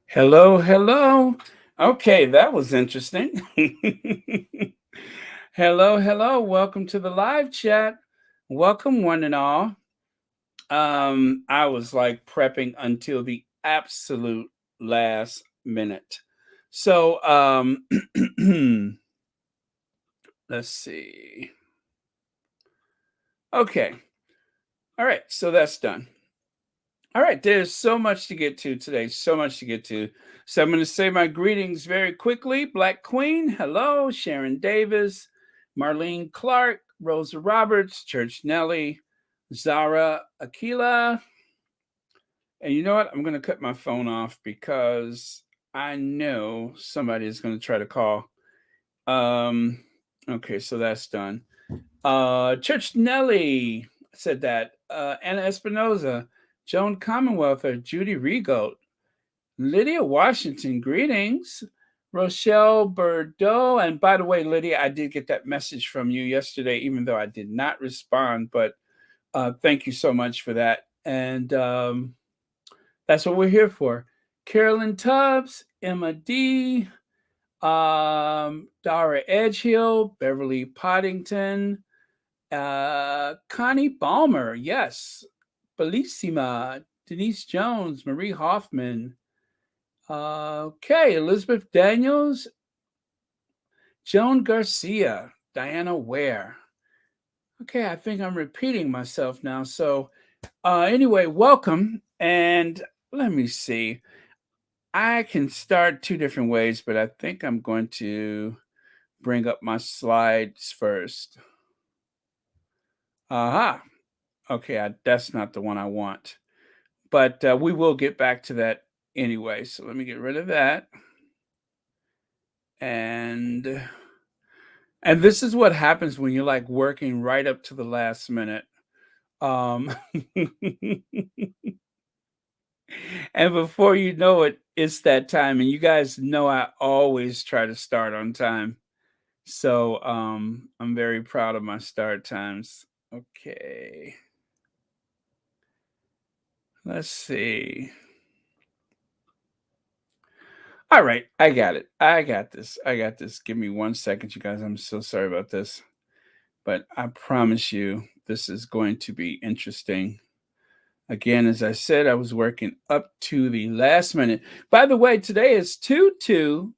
Hello, hello. Okay, that was interesting. Hello, hello. Welcome to the live chat. Welcome, one and all. I was like prepping until the absolute last minute. So, let's see. Okay. All right. So that's done. All right, there's so much to get to today, so much to get to. So I'm going to say my greetings very quickly. Black Queen, hello. Sharon Davis, Marlene Clark, Rosa Roberts, Church Nelly, Zara Aquila. And you know what? I'm going to cut my phone off because I know somebody is going to try to call. Um, okay, so that's done. Church Nelly said that. Anna Espinoza, Joan Commonwealther, Judy Regold, Lydia Washington, greetings. Rochelle Bordeaux. And by the way, Lydia, I did get that message from you yesterday, even though I did not respond, but thank you so much for that. And that's what we're here for. Carolyn Tubbs, Emma D., Dara Edgehill, Beverly Poddington, Connie Balmer, yes. Bellissima, Denise Jones, Marie Hoffman. Okay, Elizabeth Daniels, Joan Garcia, Diana Ware. Okay, I think I'm repeating myself now. So, anyway, welcome. And let me see. I can start two different ways, but I think I'm going to bring up my slides first. Aha. Okay, that's not the one I want. But we will get back to that anyway. So let me get rid of that. And this is what happens when you're like working right up to the last minute. Um and before you know it, it's that time. And you guys know I always try to start on time. So I'm very proud of my start times. Okay. Let's see. All right, I got it. I got this. I got this. Give me 1 second, you guys. I'm so sorry about this. But I promise you, this is going to be interesting. Again, as I said, I was working up to the last minute. By the way, today is 2 2.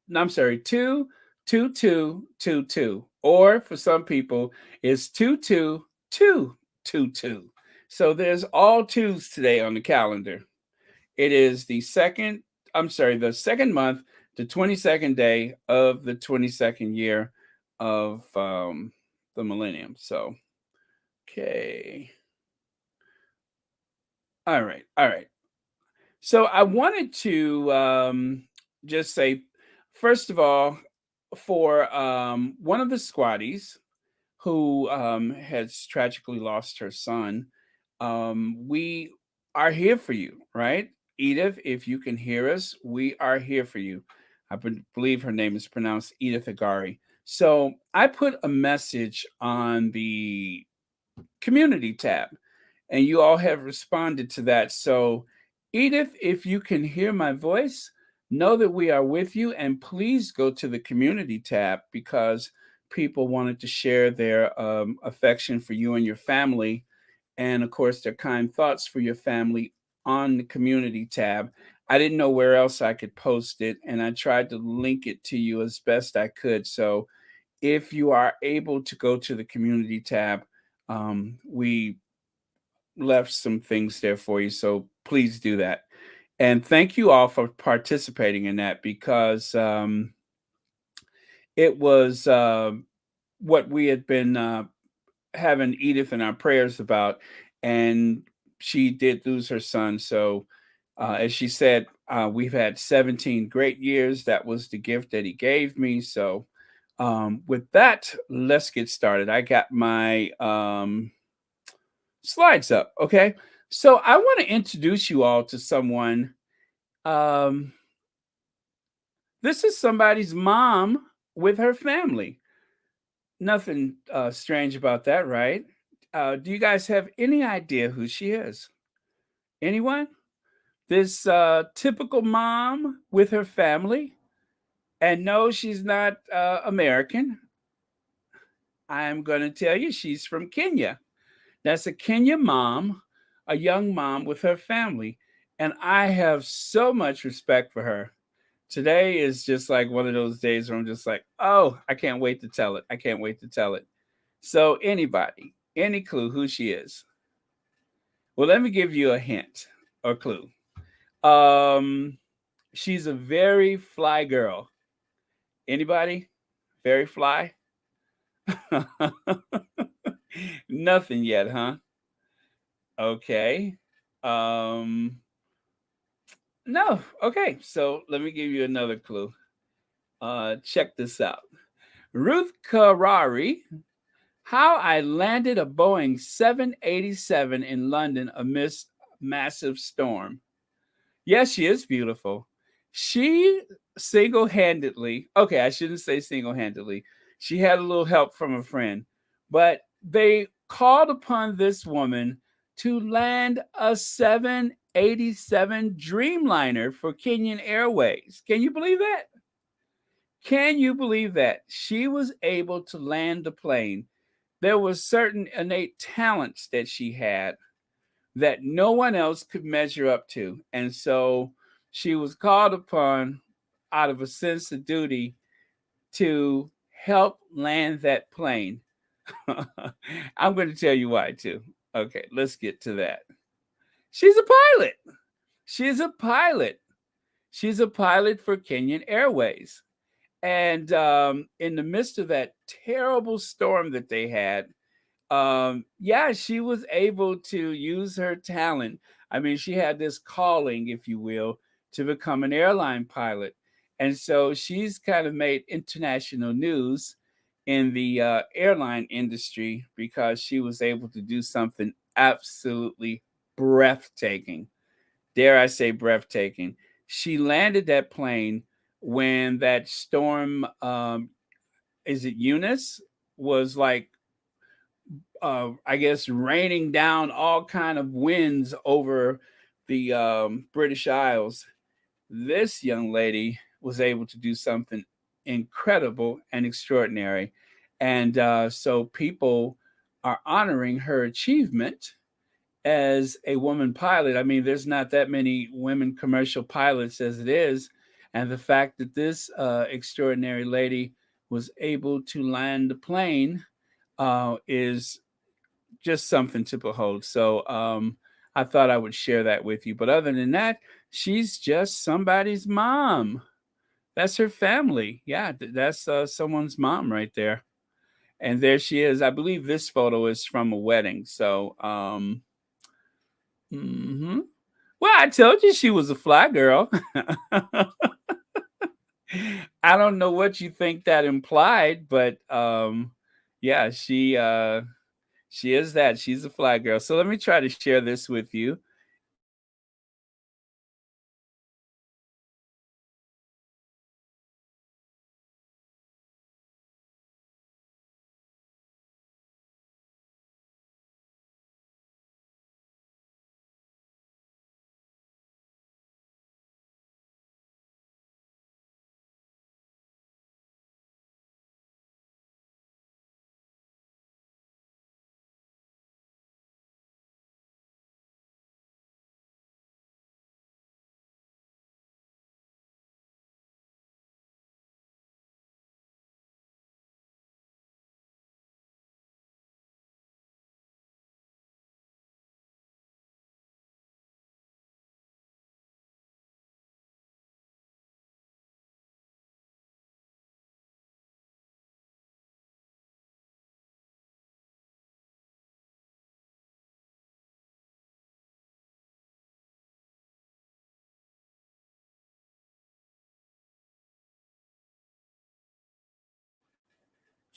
No, I'm sorry, 2 2 2 2 2. Or for some people, it's 2 2 2 2 2. So there's all twos today on the calendar. It is the the second month, the 22nd day of the 22nd year of the millennium. So, okay. All right. All right. So I wanted to just say, first of all, for one of the squatties who has tragically lost her son, we are here for you, right? Edith, if you can hear us, we are here for you. Believe her name is pronounced Edith Agari. So I put a message on the community tab, and you all have responded to that. So, Edith, if you can hear my voice, know that we are with you, and please go to the community tab because people wanted to share their affection for you and your family, and of course, their kind thoughts for your family on the community tab. I didn't know where else I could post it, and I tried to link it to you as best I could. So, if you are able to go to the community tab, we left some things there for you. So please do that. And thank you all for participating in that because it was what we had been having Edith in our prayers about. And she did lose her son. So, as she said, we've had 17 great years. That was the gift that he gave me. So, with that, let's get started. I got my slides up. Okay. So, I want to introduce you all to someone. Um, this is somebody's mom with her family. Nothing strange about that, right? Do you guys have any idea who she is? Anyone? This typical mom with her family. And no, she's not American. I'm going to tell you, she's from Kenya. That's a Kenya mom, a young mom with her family. And I have so much respect for her. Today is just like one of those days where I'm just like, oh, I can't wait to tell it. I can't wait to tell it. So, anybody, any clue who she is? Well, let me give you a hint or clue. Um, she's a very fly girl. Anybody? Very fly? Nothing yet, huh? Okay. Um, no. Okay. So let me give you another clue. Check this out. Ruth Karari, how I landed a Boeing 787 in London amidst massive storm. Yes, she is beautiful. She single-handedly, okay, I shouldn't say single-handedly. She had a little help from a friend, but they called upon this woman to land a 787 Dreamliner for Kenyan Airways. Can you believe that? Can you believe that? She was able to land the plane. There was certain innate talents that she had that no one else could measure up to. And so she was called upon out of a sense of duty to help land that plane. I'm going to tell you why, too. Okay, let's get to that. She's a pilot. She's a pilot. She's a pilot for Kenyan Airways. And in the midst of that terrible storm that they had, yeah, she was able to use her talent. I mean, she had this calling, if you will, to become an airline pilot. And so she's kind of made international news in the airline industry because she was able to do something absolutely breathtaking. Dare I say breathtaking? She landed that plane when that storm, is it Eunice, was like I guess raining down all kind of winds over the British Isles. This young lady was able to do something incredible and extraordinary, and so people are honoring her achievement as a woman pilot. I mean, there's not that many women commercial pilots as it is, and the fact that this extraordinary lady was able to land the plane is just something to behold. So I thought I would share that with you. But other than that, she's just somebody's mom. That's her family. Yeah, that's someone's mom right there. And there she is. I believe this photo is from a wedding. So, mhm. Well, I told you she was a fly girl. I don't know what you think that implied, but yeah, she is that. She's a fly girl. So let me try to share this with you.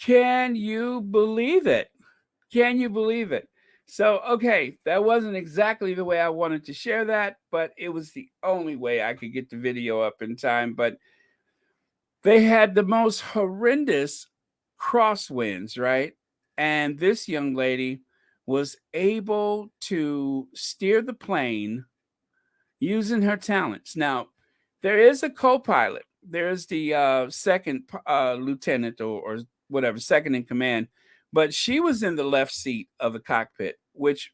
Can you believe it? Can you believe it? So, okay, that wasn't exactly the way I wanted to share that, but it was the only way I could get the video up in time. But they had the most horrendous crosswinds, right? And this young lady was able to steer the plane using her talents. Now, there is a co-pilot. There's the second lieutenant or whatever, second in command, but she was in the left seat of the cockpit, which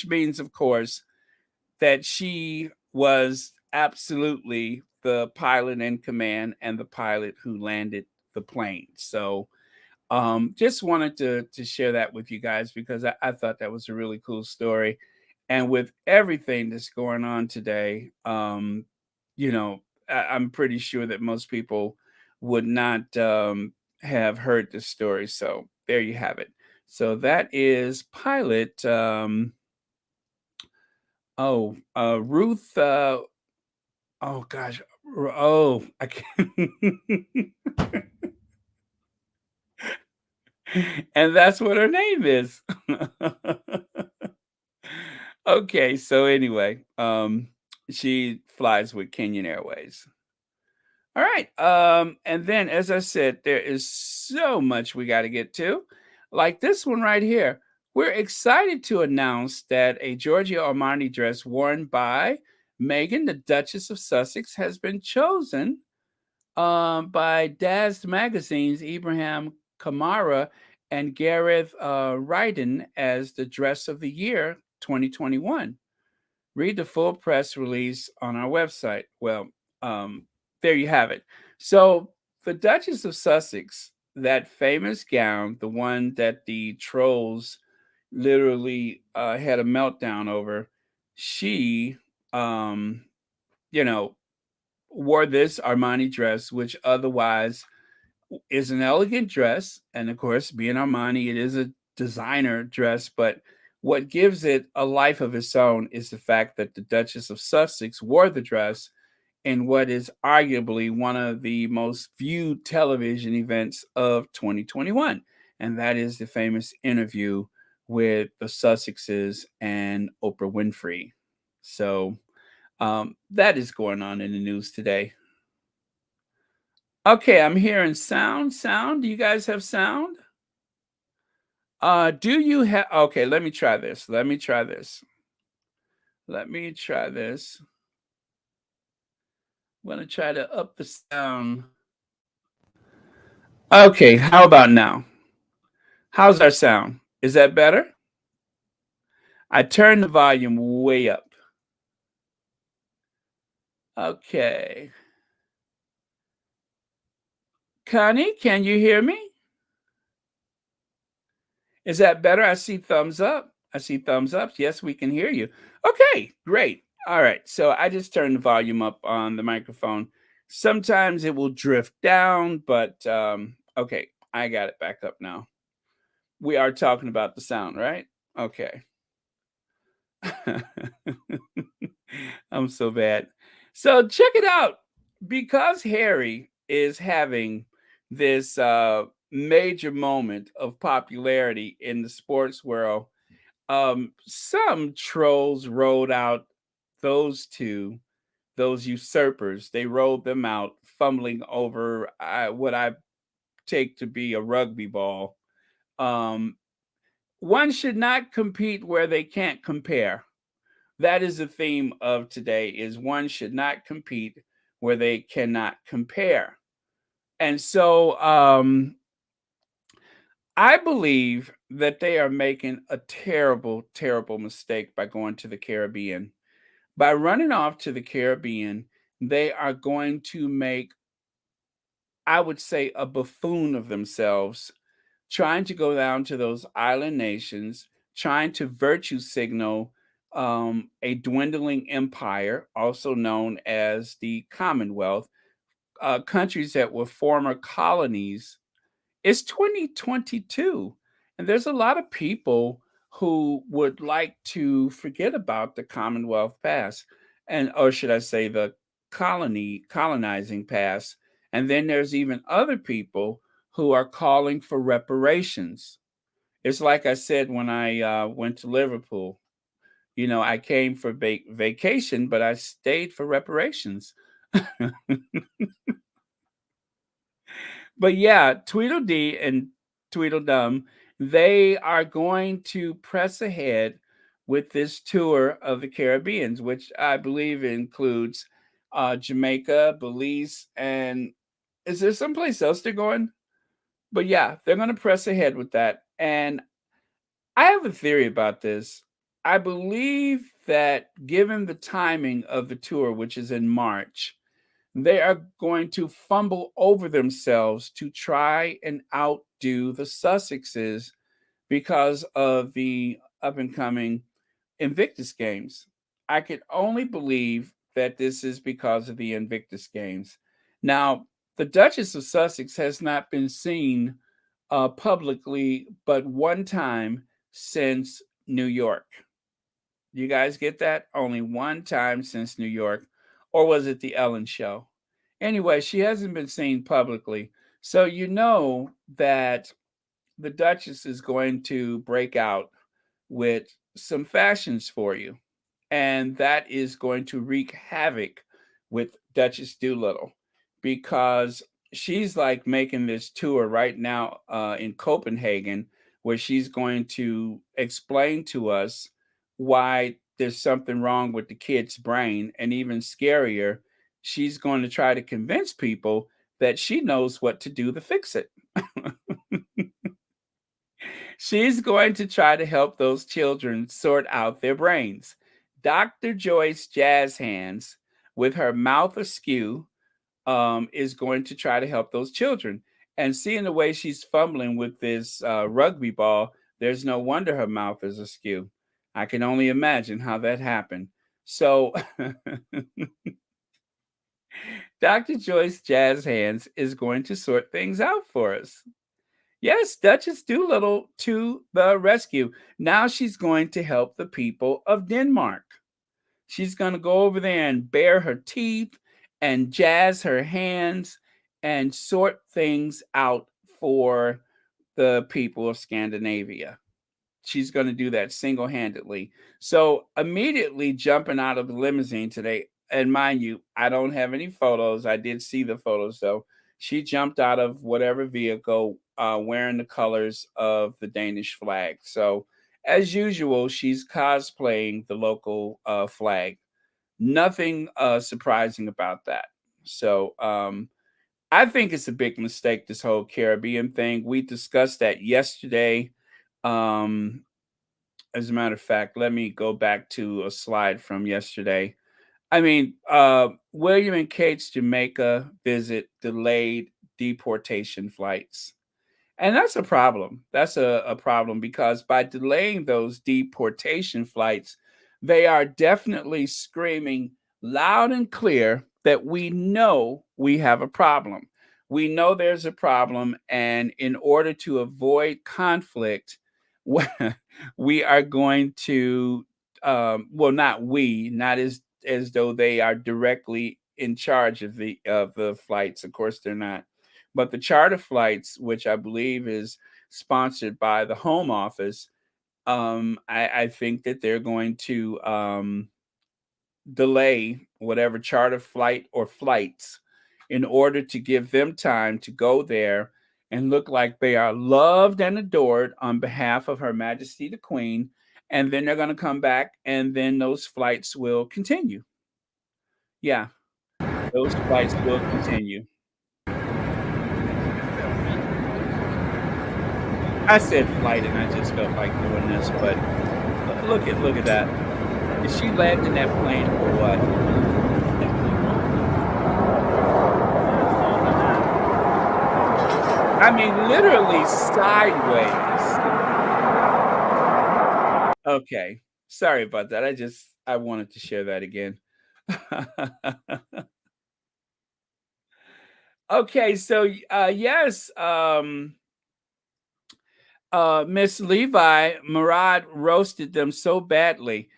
means, of course, that she was absolutely the pilot in command and the pilot who landed the plane. So just wanted to share that with you guys because I thought that was a really cool story. And with everything that's going on today, you know, I'm pretty sure that most people would not have heard this story. So there you have it. So that is pilot. Ruth. Oh gosh. Oh, I can't. And that's what her name is. Okay, so anyway, she flies with Kenyan Airways. All right, and then as I said, there is so much we got to get to, like this one right here. We're excited to announce that a Giorgio Armani dress worn by Meghan, the Duchess of Sussex, has been chosen by Dazed Magazine's Ibrahim Kamara and Gareth Ryden as the Dress of the Year 2021. Read the full press release on our website. Well, there you have it. So, the Duchess of Sussex, that famous gown, the one that the trolls literally had a meltdown over, she, um, you know, wore this Armani dress, which otherwise is an elegant dress. And of course, being Armani, it is a designer dress. But what gives it a life of its own is the fact that the Duchess of Sussex wore the dress in what is arguably one of the most viewed television events of 2021. And that is the famous interview with the Sussexes and Oprah Winfrey. So that is going on in the news today. Okay, I'm hearing sound. Sound. Do you guys have sound? Do you have okay, let me try this. Let me try this. Let me try this. I'm gonna try to up the sound. Okay, how about now? How's our sound? Is that better? I turned the volume way up. Okay. Connie, can you hear me? Is that better? I see thumbs up. I see thumbs up. Yes, we can hear you. Okay, great. All right. So I just turned the volume up on the microphone. Sometimes it will drift down, but okay, I got it back up now. We are talking about the sound, right? Okay. I'm so bad. So check it out. Because Harry is having this major moment of popularity in the sports world, some trolls rolled out those two, those usurpers. They rolled them out, fumbling over what I take to be a rugby ball. Um, one should not compete where they can't compare. That is the theme of today: is one should not compete where they cannot compare. And so I believe that they are making a terrible, terrible mistake by going to the Caribbean. By running off to the Caribbean, they are going to make, I would say, a buffoon of themselves, trying to go down to those island nations, trying to virtue signal a dwindling empire, also known as the Commonwealth, countries that were former colonies. It's 2022, and there's a lot of people who would like to forget about the Commonwealth past, and or should I say the colonizing past. And then there's even other people who are calling for reparations. It's like I said when I went to Liverpool. I came for vacation, but I stayed for reparations. But yeah, Tweedledee and Tweedledum, they are going to press ahead with this tour of the Caribbeans, which I believe includes Jamaica, Belize, and is there someplace else they're going? But yeah, they're going to press ahead with that. And I have a theory about this. I believe that given the timing of the tour, which is in March, they are going to fumble over themselves to try and outdo the Sussexes because of the up and coming Invictus Games. I could only believe that this is because of the Invictus Games. Now, the Duchess of Sussex has not been seen publicly but one time since New York. You guys get that? Only one time since New York. Or was it the Ellen show? Anyway, she hasn't been seen publicly. So you know that the Duchess is going to break out with some fashions for you. And that is going to wreak havoc with Duchess Doolittle because she's like making this tour right now in Copenhagen where she's going to explain to us why there's something wrong with the kid's brain. And even scarier, she's going to try to convince people that she knows what to do to fix it. She's going to try to help those children sort out their brains. Dr. Joyce Jazz Hands, with her mouth askew, is going to try to help those children. And seeing the way she's fumbling with this rugby ball, there's no wonder her mouth is askew. I can only imagine how that happened. So, Dr. Joyce Jazz Hands is going to sort things out for us. Yes, Duchess Doolittle to the rescue. Now she's going to help the people of Denmark. She's going to go over there and bare her teeth and jazz her hands and sort things out for the people of Scandinavia. She's going to do that single handedly. So, immediately jumping out of the limousine today, and mind you, I don't have any photos. I did see the photos though. She jumped out of whatever vehicle wearing the colors of the Danish flag. So, as usual, she's cosplaying the local flag. Nothing surprising about that. So, I think it's a big mistake, this whole Caribbean thing. We discussed that yesterday. Um, as a matter of fact, let me go back to a slide from yesterday. I mean, William and Kate's Jamaica visit delayed deportation flights. And that's a problem. That's a problem because by delaying those deportation flights, they are definitely screaming loud and clear that we know we have a problem. We know there's a problem. And in order to avoid conflict, we are going to, well, not we, not as though they are directly in charge of the flights. Of course, they're not, but the charter flights, which I believe is sponsored by the Home Office, I think that they're going to delay whatever charter flight or flights in order to give them time to go there and look like they are loved and adored on behalf of Her Majesty the Queen. And then they're going to come back and then those flights will continue. Yeah, those flights will continue. I said flight, and I just felt like doing this, but look at that. Is she landing that plane or what? I mean, literally sideways. Okay, sorry about that. I wanted to share that again. Okay, so yes, Miss Levi Murad roasted them so badly.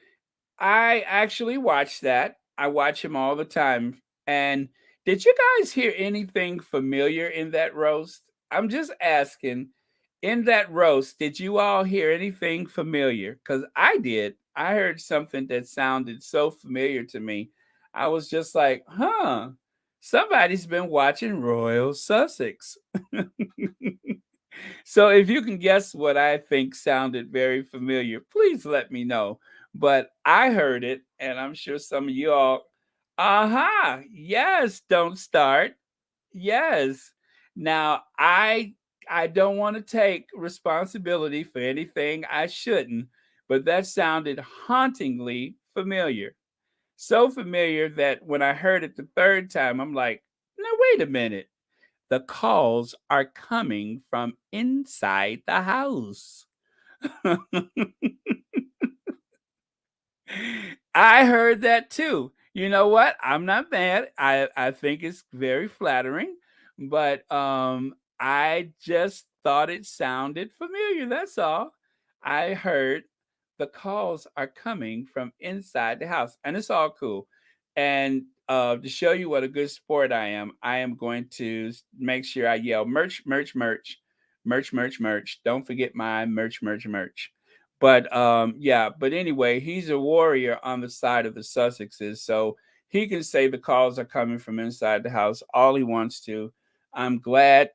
I actually watched that. I watch him all the time. And did you guys hear anything familiar in that roast? I'm just asking, in that roast, did you all hear anything familiar? Because I did. I heard something that sounded so familiar to me. I was just like, huh, somebody's been watching Royal Sussex. So if you can guess what I think sounded very familiar, please let me know. But I heard it, and I'm sure some of you all, aha, yes, don't start. Yes. Now I don't want to take responsibility for anything I shouldn't, but that sounded hauntingly familiar. So familiar that when I heard it the third time, I'm like, no, wait a minute. The calls are coming from inside the house. I heard that too. You know what? I'm not mad. I think it's very flattering, but I just thought it sounded familiar. That's all. I heard the calls are coming from inside the house, and it's all cool. And to show you what a good sport I am going to make sure I yell merch, merch, merch, merch, merch, merch. Don't forget my merch, merch, merch. But yeah, but anyway, he's a warrior on the side of the Sussexes, so he can say the calls are coming from inside the house all he wants to. I'm glad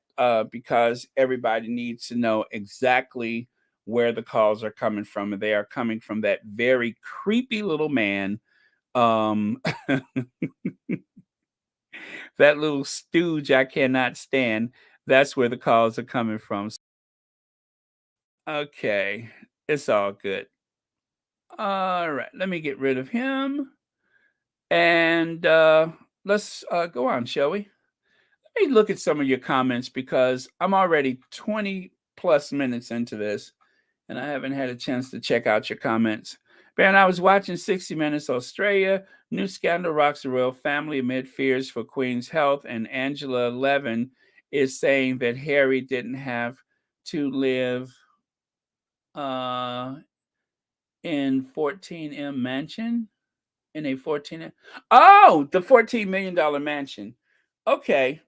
because everybody needs to know exactly where the calls are coming from, and they are coming from that very creepy little man. Um, that little stooge I cannot stand. That's where the calls are coming from. Okay, it's all good. All right, let me get rid of him. And let's go on, shall we? Let me look at some of your comments because I'm already 20 plus minutes into this and I haven't had a chance to check out your comments. Baron, I was watching 60 Minutes Australia. New scandal rocks the royal family amid fears for Queen's health, and Angela Levin is saying that Harry didn't have to live uh, in 14M mansion. In a 14, oh, the $14 million mansion. Okay.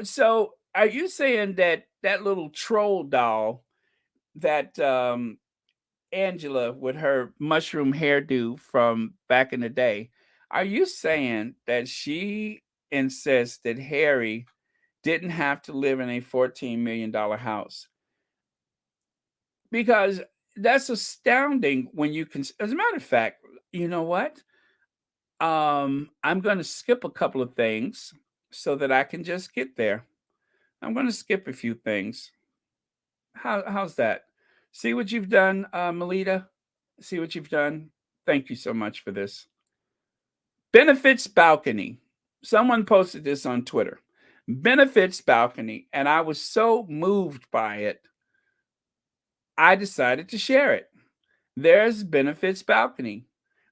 So are you saying that that little troll doll that Angela with her mushroom hairdo from back in the day, are you saying that she insists that Harry didn't have to live in a $14 million house? Because that's astounding when you can, as a matter of fact, you know what? I'm gonna skip a couple of things so that I can just get there. I'm gonna skip a few things. How's that? See what you've done, Melita? See what you've done? Thank you so much for this. Benefits balcony. Someone posted this on Twitter. Benefits balcony, and I was so moved by it, I decided to share it. There's Benefits balcony.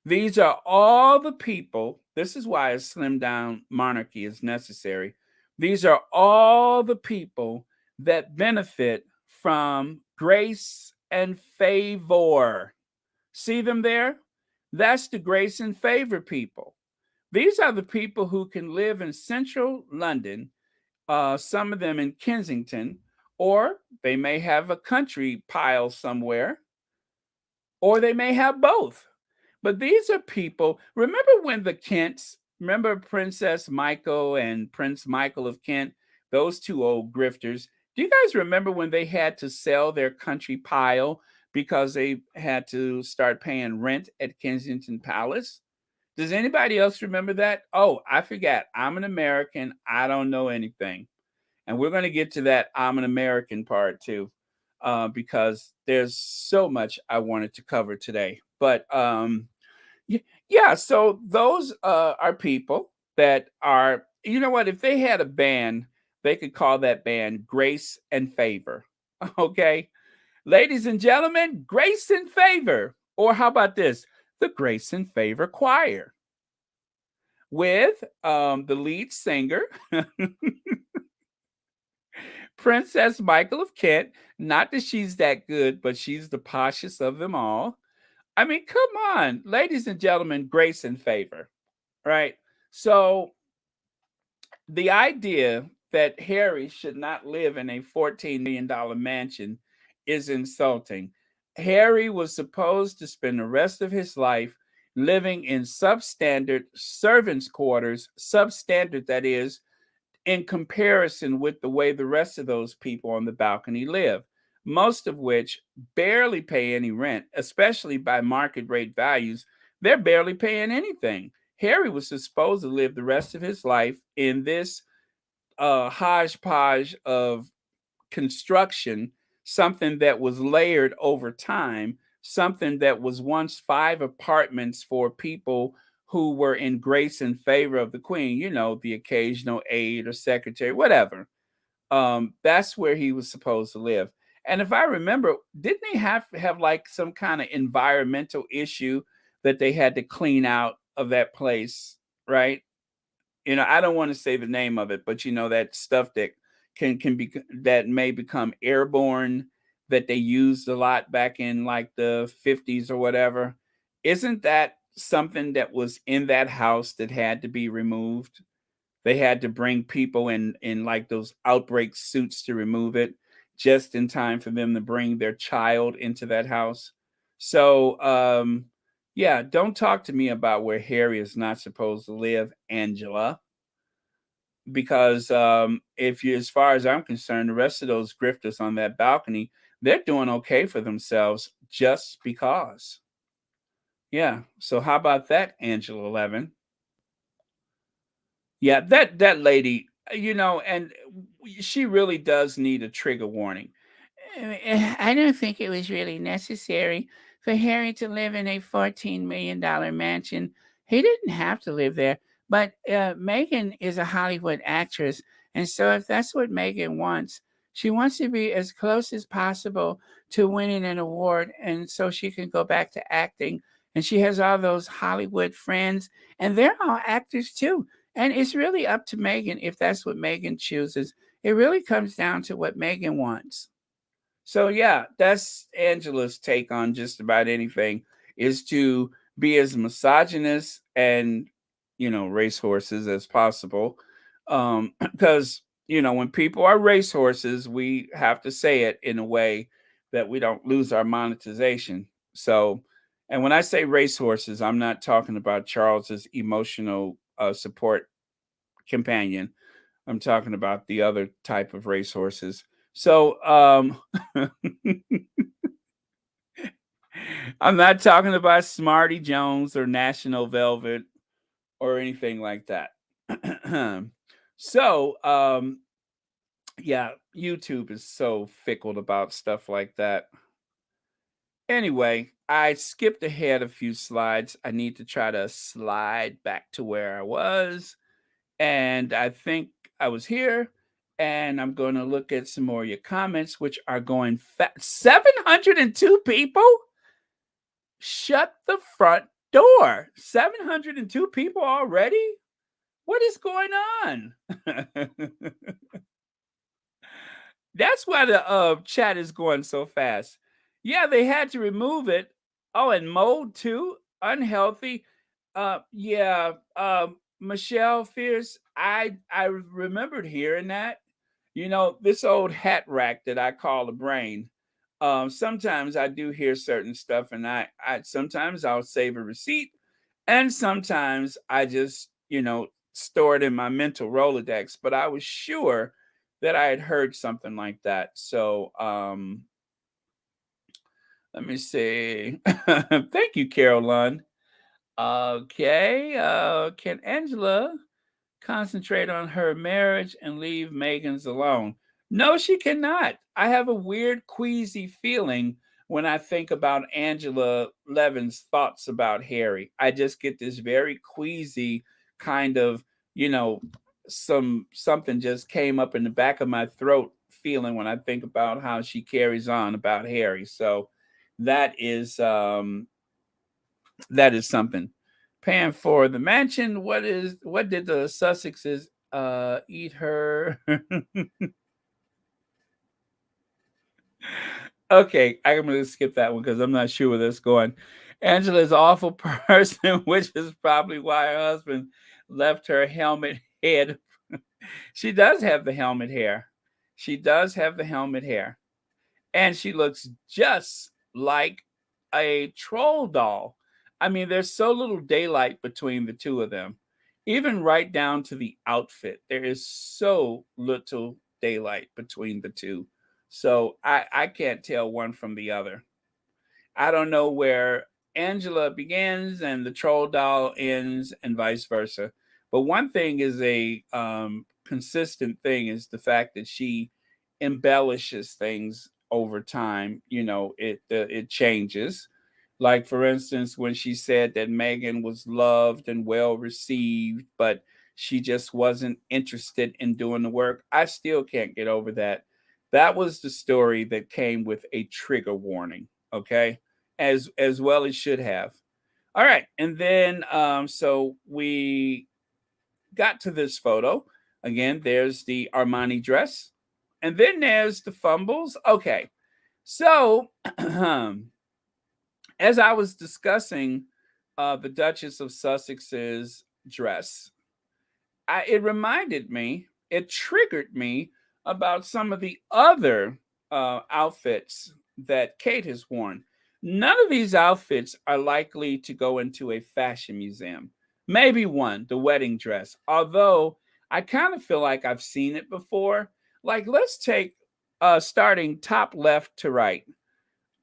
These are all the people. This is why a slimmed down monarchy is necessary. These are all the people that benefit from grace and favor. See them there? That's the grace and favor people. These are the people who can live in central London, some of them in Kensington, or they may have a country pile somewhere, or they may have both. But these are people. Remember when the Kents, remember Princess Michael and Prince Michael of Kent, those two old grifters? Do you guys remember when they had to sell their country pile because they had to start paying rent at Kensington Palace? Does anybody else remember that? Oh, I forgot. I'm an American. I don't know anything. And we're going to get to that I'm an American part too, because there's so much I wanted to cover today. But yeah, so those are people that are, you know what, if they had a band, they could call that band Grace and Favor. Okay. Ladies and gentlemen, Grace and Favor. Or how about this? The Grace and Favor Choir with the lead singer, Princess Michael of Kent. Not that she's that good, but she's the poshest of them all. I mean, come on, ladies and gentlemen, Grace and Favor, right? So the idea that Harry should not live in a $14 million mansion is insulting. Harry was supposed to spend the rest of his life living in substandard servants' quarters, substandard, that is, in comparison with the way the rest of those people on the balcony live, most of which barely pay any rent, especially by market rate values. They're barely paying anything. Harry was supposed to live the rest of his life in this hodgepodge of construction, something that was layered over time, something that was once 5 apartments for people who were in grace and favor of the queen, the occasional aide or secretary, whatever. That's where he was supposed to live. And if I remember, didn't they have like some kind of environmental issue that they had to clean out of that place, right? I don't want to say the name of it, but that stuff that can be that may become airborne, that they used a lot back in like the 50s or whatever. Isn't that something that was in that house that had to be removed? They had to bring people in like those outbreak suits to remove it just in time for them to bring their child into that house. So yeah, don't talk to me about where Harry is not supposed to live, Angela, because if you, as far as I'm concerned, the rest of those grifters on that balcony, they're doing okay for themselves just because. Yeah. So how about that, Angela 11? Yeah, that lady, and she really does need a trigger warning. I don't think it was really necessary for Harry to live in a $14 million mansion. He didn't have to live there. But Meghan is a Hollywood actress. And so if that's what Meghan wants, she wants to be as close as possible to winning an award. And so she can go back to acting. And she has all those Hollywood friends, and they're all actors too. And it's really up to Meghan if that's what Meghan chooses. It really comes down to what Meghan wants. So yeah, that's Angela's take on just about anything, is to be as misogynist and racehorses as possible. Because when people are racehorses, we have to say it in a way that we don't lose our monetization. So, and when I say racehorses, I'm not talking about Charles's emotional support companion. I'm talking about the other type of racehorses. So I'm not talking about Smarty Jones or National Velvet or anything like that. So yeah, YouTube is so fickle about stuff like that. Anyway, I skipped ahead a few slides. I need to try to slide back to where I was. And I think I was here. And I'm going to look at some more of your comments, which are going fast. 702 people? Shut the front door. 702 people already? What is going on? That's why the chat is going so fast. Yeah, they had to remove it. Oh, and mold too? Unhealthy. Yeah, Michelle Fierce, I remembered hearing that. This old hat rack that I call a brain. Sometimes I do hear certain stuff, and I sometimes I'll save a receipt, and sometimes I just store it in my mental Rolodex. But I was sure that I had heard something like that. So let me see. Thank you, Caroline. Okay. Can Angela concentrate on her marriage and leave Meghan's alone? No, she cannot. I have a weird, queasy feeling when I think about Angela Levin's thoughts about Harry. I just get this very queasy kind of, you know, something just came up in the back of my throat feeling when I think about how she carries on about Harry. So that is something. Paying for the mansion. What did the Sussexes eat her? Okay, I'm gonna skip that one because I'm not sure where that's going. Angela's awful person, which is probably why her husband left her helmet head. She does have the helmet hair. She does have the helmet hair. And she looks just like a troll doll. I mean, there's so little daylight between the two of them, even right down to the outfit. There is so little daylight between the two. So I can't tell one from the other. I don't know where Angela begins and the troll doll ends, and vice versa. But one thing is a consistent thing is the fact that she embellishes things over time. You know, it changes. Like for instance, when she said that Meghan was loved and well received, but she just wasn't interested in doing the work. I still can't get over that. That was the story that came with a trigger warning. Okay, as well as should have. All right, and then so we got to this photo again. There's the Armani dress, and then there's the fumbles. Okay, so as I was discussing the Duchess of Sussex's dress, it reminded me, it triggered me about some of the other outfits that Kate has worn. None of these outfits are likely to go into a fashion museum. Maybe one, the wedding dress, although I kind of feel like I've seen it before. Like, let's take starting top left to right.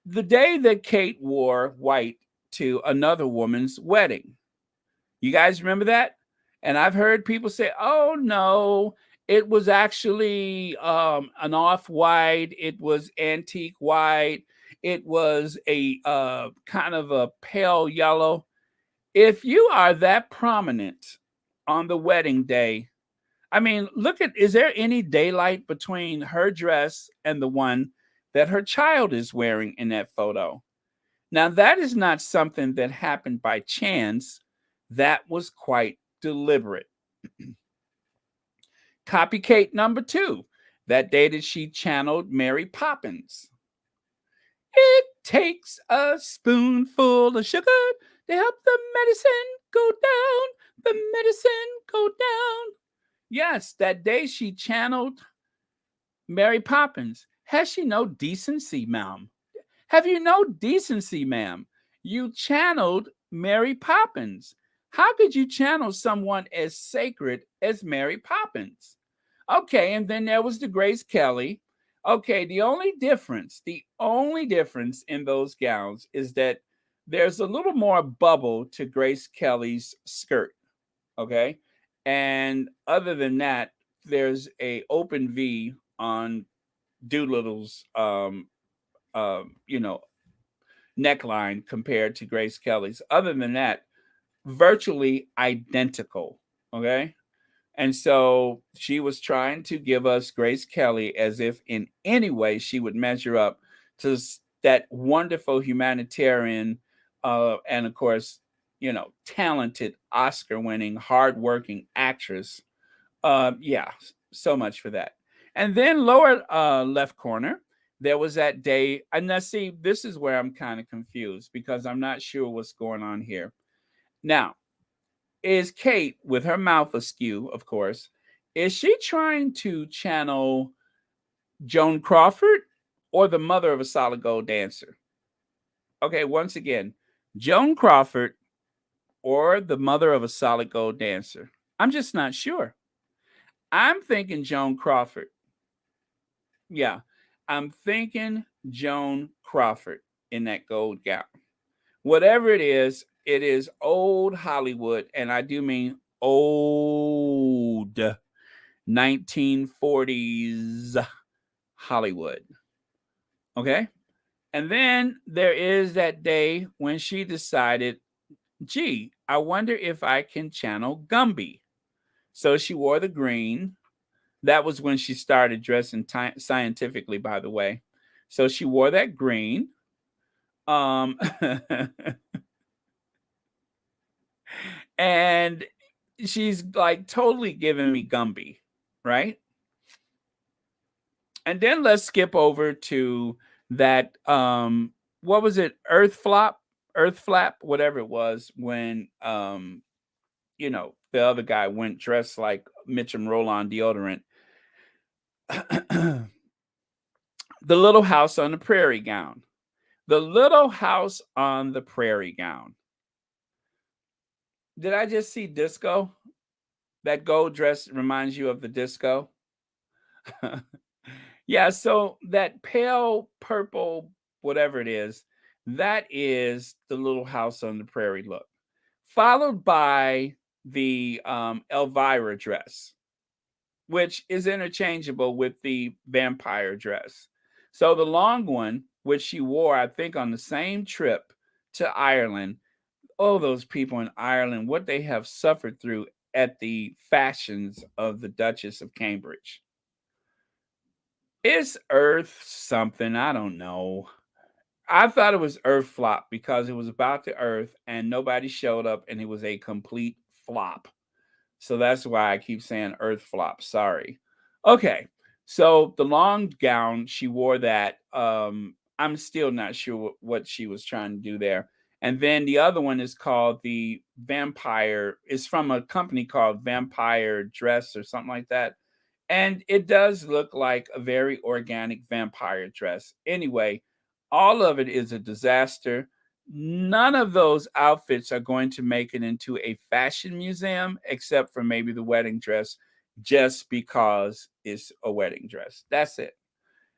The day that Kate wore white to another woman's wedding. You guys remember that? And I've heard people say, "Oh no, it was actually an off-white. It was antique white. It was a kind of a pale yellow." If you are that prominent on the wedding day, I mean, look at, is there any daylight between her dress and the one that her child is wearing in that photo? Now, that is not something that happened by chance. That was quite deliberate. Copycat number two, that day that she channeled Mary Poppins. It takes a spoonful of sugar to help the medicine go down, the medicine go down. Yes, that day she channeled Mary Poppins. Has she no decency, ma'am? Have you no decency, ma'am? You channeled Mary Poppins. How could you channel someone as sacred as Mary Poppins? Okay, and then there was the Grace Kelly. Okay, the only difference in those gowns is that there's a little more bubble to Grace Kelly's skirt. Okay, and other than that, there's a open V on Doolittle's you know, neckline compared to Grace Kelly's. Other than that, virtually identical. Okay. And so she was trying to give us Grace Kelly as if in any way she would measure up to that wonderful humanitarian, and of course, you know, talented Oscar winning, hardworking actress. Yeah, so much for that. And then lower left corner, there was that day. And now, see, this is where I'm kind of confused because I'm not sure what's going on here. Now, is Kate, with her mouth askew, of course, is she trying to channel Joan Crawford or the mother of a solid gold dancer? Okay, once again, Joan Crawford or the mother of a solid gold dancer. I'm just not sure. I'm thinking Joan Crawford. Yeah, I'm thinking Joan Crawford in that gold gown. Whatever it is old Hollywood, and I do mean old 1940s Hollywood. Okay? And then there is that day when she decided, gee, I wonder if I can channel Gumby. So she wore the green. That was when she started dressing scientifically, by the way. So she wore that green. Um, and she's like totally giving me Gumby, right? And then let's skip over to that what was it? Earth flap, whatever it was when you know, The other guy went dressed like Mitchum roll-on deodorant. The Little House on the Prairie gown. The Little House on the Prairie gown. Did I just see disco? That gold dress reminds you of the disco? Yeah, so that pale purple, whatever it is, that is the Little House on the Prairie look, followed by the Elvira dress, which is interchangeable with the vampire dress. So the long one, which she wore, I think, on the same trip to Ireland. Oh, those people in Ireland, what they have suffered through at the fashions of the Duchess of Cambridge. Is Earth something? I don't know. I thought it was Earth flop because it was about the Earth and nobody showed up and it was a complete flop. So that's why I keep saying Earth flop. Sorry. Okay. So the long gown, she wore that. I'm still not sure what she was trying to do there. And then the other one is called the Vampire. It's from a company called Vampire Dress or something like that. And it does look like a very organic vampire dress. Anyway, all of it is a disaster. None of those outfits are going to make it into a fashion museum, except for maybe the wedding dress, just because it's a wedding dress. That's it.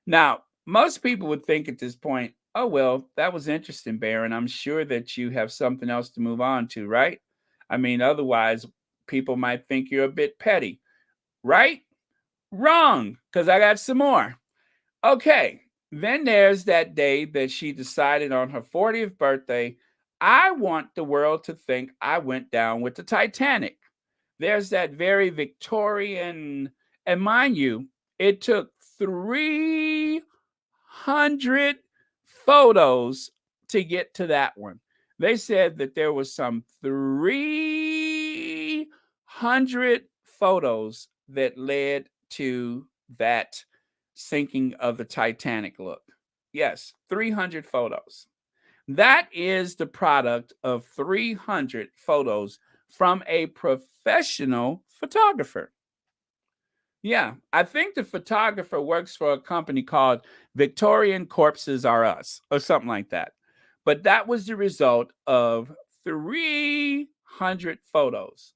Now, most people would think at this point, oh, well, that was interesting, Baron. I'm sure that you have something else to move on to, right? I mean, otherwise, people might think you're a bit petty, right? Wrong, because I got some more. Okay, then there's that day that she decided on her 40th birthday, I want the world to think I went down with the Titanic. There's that very Victorian, and mind you, it took 300 photos to get to that one. They said that there was some 300 photos that led to that sinking of the Titanic look. Yes, 300 photos. That is the product of 300 photos from a professional photographer. Yeah, I think the photographer works for a company called Victorian Corpses Are Us or something like that. But that was the result of 300 photos.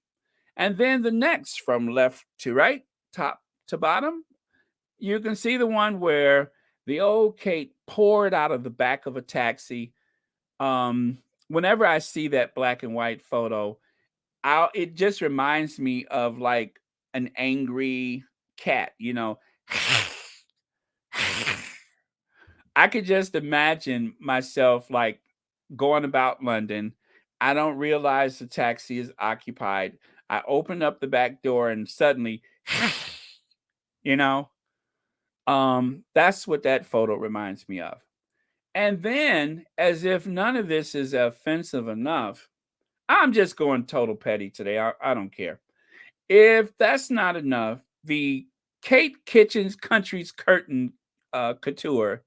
And then the next from left to right, top to bottom, you can see the one where the old Kate poured out of the back of a taxi. Whenever I see that black and white photo, it just reminds me of like an angry cat, you know. I could just imagine myself like going about London. I don't realize the taxi is occupied. I open up the back door and suddenly, you know, that's what that photo reminds me of. And then, as if none of this is offensive enough, I'm just going total petty today. I don't care. If that's not enough, the Kate Kitchen's Country's Curtain couture,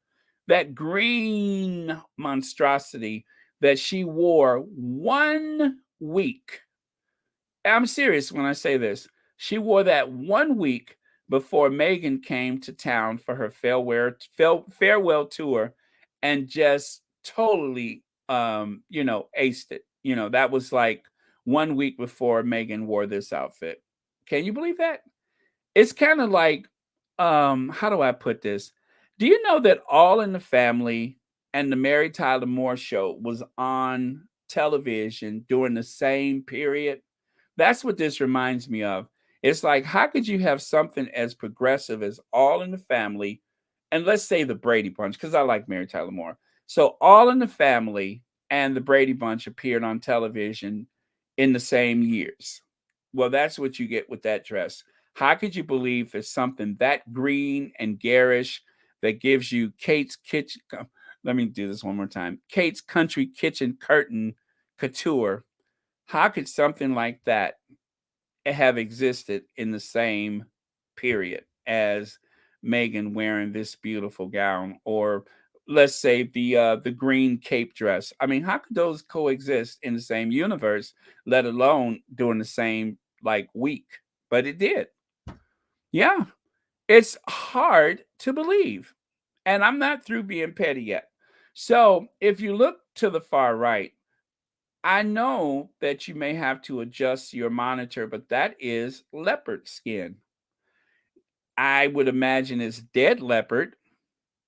that green monstrosity that she wore 1 week. I'm serious when I say this. She wore that 1 week before Meghan came to town for her farewell tour and just totally, aced it. That was like 1 week before Meghan wore this outfit. Can you believe that? It's kind of like, how do I put this? Do you know that All in the Family and the Mary Tyler Moore Show was on television during the same period? That's what this reminds me of. It's like, how could you have something as progressive as All in the Family, and let's say the Brady Bunch, because I like Mary Tyler Moore. So All in the Family and the Brady Bunch appeared on television in the same years. Well, that's what you get with that dress. How could you believe there's something that green and garish that gives you Kate's kitchen? Let me do this one more time. Kate's Country Kitchen Curtain couture. How could something like that have existed in the same period as Meghan wearing this beautiful gown, or let's say the green cape dress? I mean, how could those coexist in the same universe, let alone doing the same like week, but it did. Yeah, it's hard to believe. And I'm not through being petty yet. So if you look to the far right, I know that you may have to adjust your monitor, but that is leopard skin. I would imagine it's dead leopard.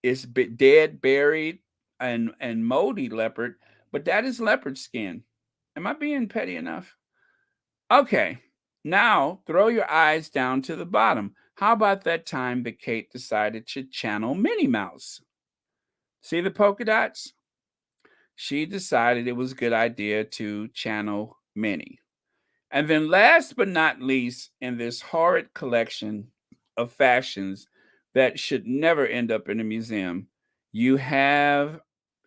It's dead, buried, and moldy leopard, but that is leopard skin. Am I being petty enough? Okay. Now throw your eyes down to the bottom. How about that time that Kate decided to channel Minnie Mouse? See the polka dots? She decided it was a good idea to channel Minnie. And then, last but not least, in this horrid collection of fashions that should never end up in a museum, you have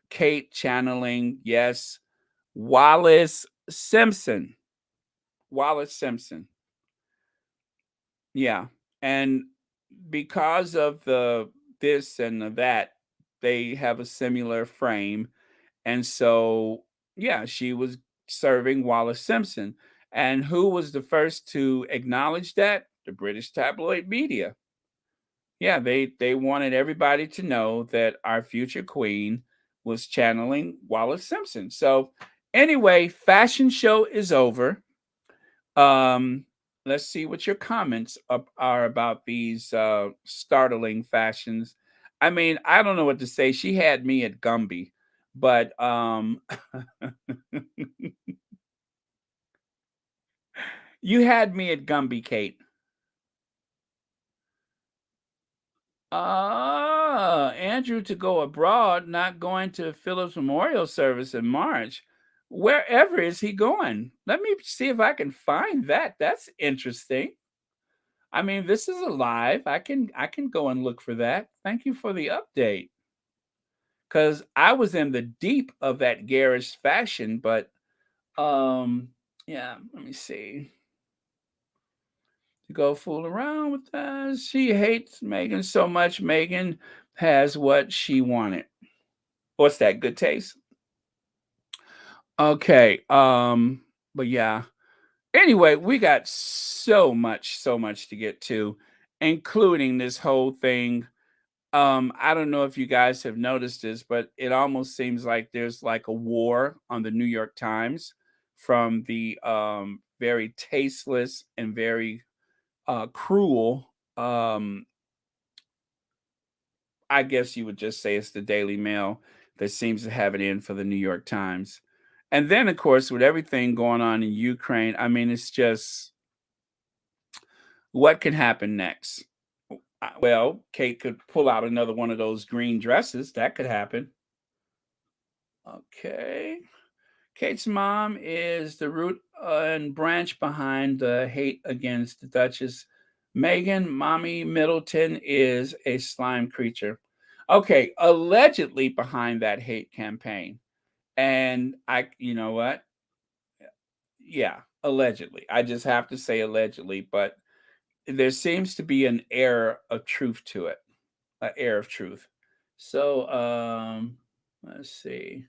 Kate channeling, yes, Wallace Simpson. Wallace Simpson. Yeah. And because of the this and the that, they have a similar frame. And so, yeah, she was serving Wallace Simpson. And who was the first to acknowledge that? The British tabloid media. Yeah, they wanted everybody to know that our future queen was channeling Wallace Simpson. So, anyway, fashion show is over. Um, let's see what your comments are about these startling fashions. I mean, I don't know what to say. She had me at Gumby, but you had me at Gumby, Kate. Andrew to go abroad, not going to Philip's memorial service in March. Wherever is he going? Let me see if I can find that. That's interesting. I mean, this is alive. I can go and look for that. Thank you for the update. Cause I was in the deep of that garish fashion, but yeah, let me see. To go fool around with us. She hates Megan so much. Megan has what she wanted. What's that? Good taste? Okay. But yeah. Anyway, we got so much to get to, including this whole thing. I don't know if you guys have noticed this, but it almost seems like there's like a war on the New York Times from the very tasteless and very cruel. I guess you would just say it's the Daily Mail that seems to have it in for the New York Times. And then, of course, with everything going on in Ukraine, I mean, it's just what can happen next? Well, Kate could pull out another one of those green dresses. That could happen. Okay. Kate's mom is the root and branch behind the hate against the Duchess. Meghan, Mommy Middleton, is a slime creature. Okay, allegedly behind that hate campaign. And you know what? Yeah, allegedly. I just have to say allegedly, but there seems to be an air of truth to it, an air of truth. So, let's see.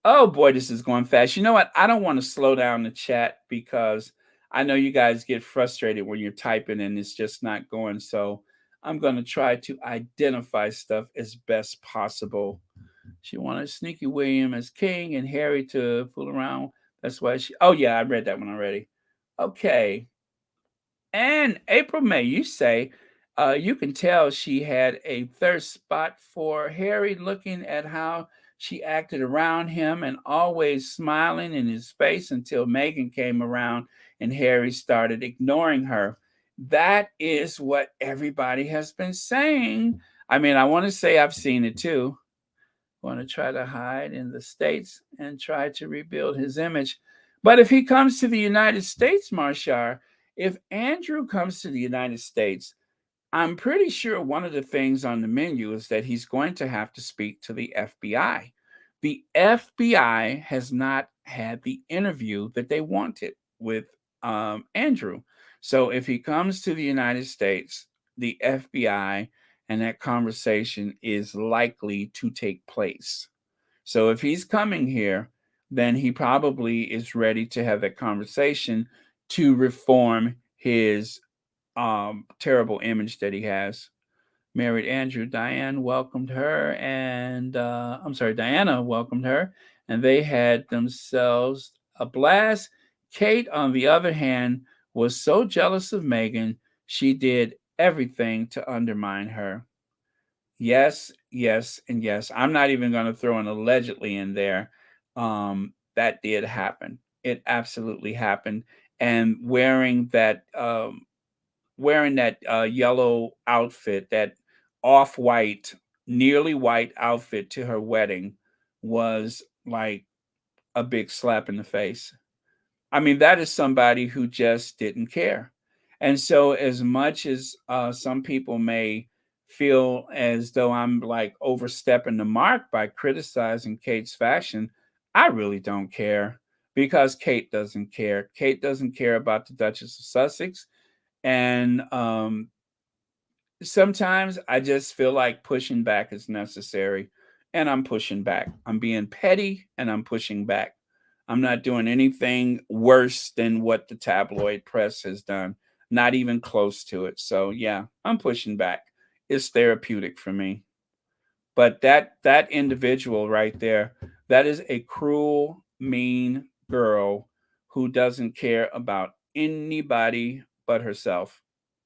Oh boy, this is going fast. You know what? I don't want to slow down the chat because I know you guys get frustrated when you're typing and it's just not going. So I'm going to try to identify stuff as best possible. She wanted Sneaky William as king and Harry to fool around. That's why she. Oh yeah, I read that one already. Okay. And April May, you say you can tell she had a thirst spot for Harry, looking at how she acted around him and always smiling in his face until Meghan came around and Harry started ignoring her. That is what everybody has been saying. I mean, I want to say I've seen it too. Want to try to hide in the States and try to rebuild his image. But if he comes to the United States, Marshar, if Andrew comes to the United States, I'm pretty sure one of the things on the menu is that he's going to have to speak to the FBI. The FBI has not had the interview that they wanted with Andrew. So if he comes to the United States, the FBI and that conversation is likely to take place. So if he's coming here, then he probably is ready to have that conversation to reform his terrible image that he has. Married Andrew. Diane welcomed her, and I'm sorry, Diana welcomed her, and they had themselves a blast. Kate, on the other hand, was so jealous of Meghan, she did everything to undermine her. Yes, yes, and yes. I'm not even going to throw an allegedly in there. That did happen. It absolutely happened. And wearing that yellow outfit, that off-white, nearly white outfit to her wedding was like a big slap in the face. I mean, that is somebody who just didn't care. And so, as much as some people may feel as though I'm like overstepping the mark by criticizing Kate's fashion, I really don't care because Kate doesn't care. Kate doesn't care about the Duchess of Sussex. And sometimes I just feel like pushing back is necessary, and I'm pushing back. I'm being petty and I'm pushing back. I'm not doing anything worse than what the tabloid press has done, not even close to it. So yeah, I'm pushing back. It's therapeutic for me. But that individual right there, that is a cruel, mean girl who doesn't care about anybody but herself.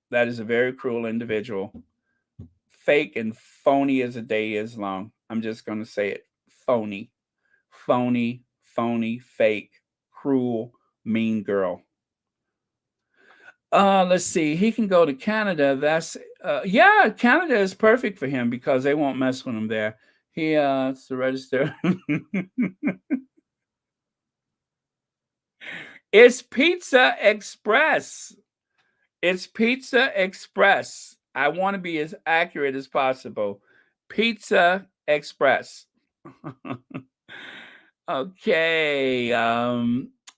That is a very cruel individual. Fake and phony as a day is long. I'm just going to say it. Phony. Phony, phony, fake, cruel, mean girl. Let's see. He can go to Canada. That's yeah, Canada is perfect for him because they won't mess with him there. He it's the register. It's Pizza Express. It's Pizza Express. I want to be as accurate as possible. Pizza Express. Okay.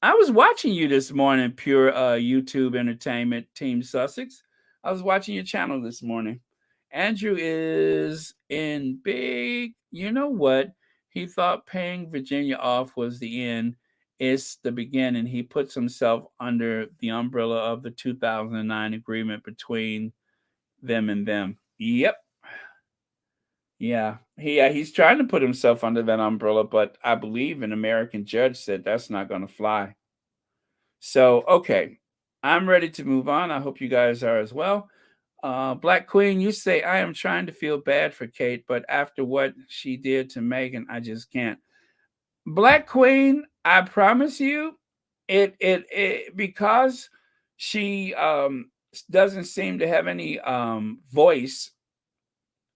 I was watching you this morning, pure YouTube entertainment, Team Sussex. I was watching your channel this morning. Andrew is in big. You know what? He thought paying Virginia off was the end. It's the beginning. He puts himself under the umbrella of the 2009 agreement between them and them. Yep. Yeah, he's trying to put himself under that umbrella, but I believe an American judge said that's not going to fly. So, okay, I'm ready to move on. I hope you guys are as well. Black Queen, you say I am trying to feel bad for Kate, but after what she did to Meghan, I just can't. Black Queen, I promise you, it because she doesn't seem to have any voice.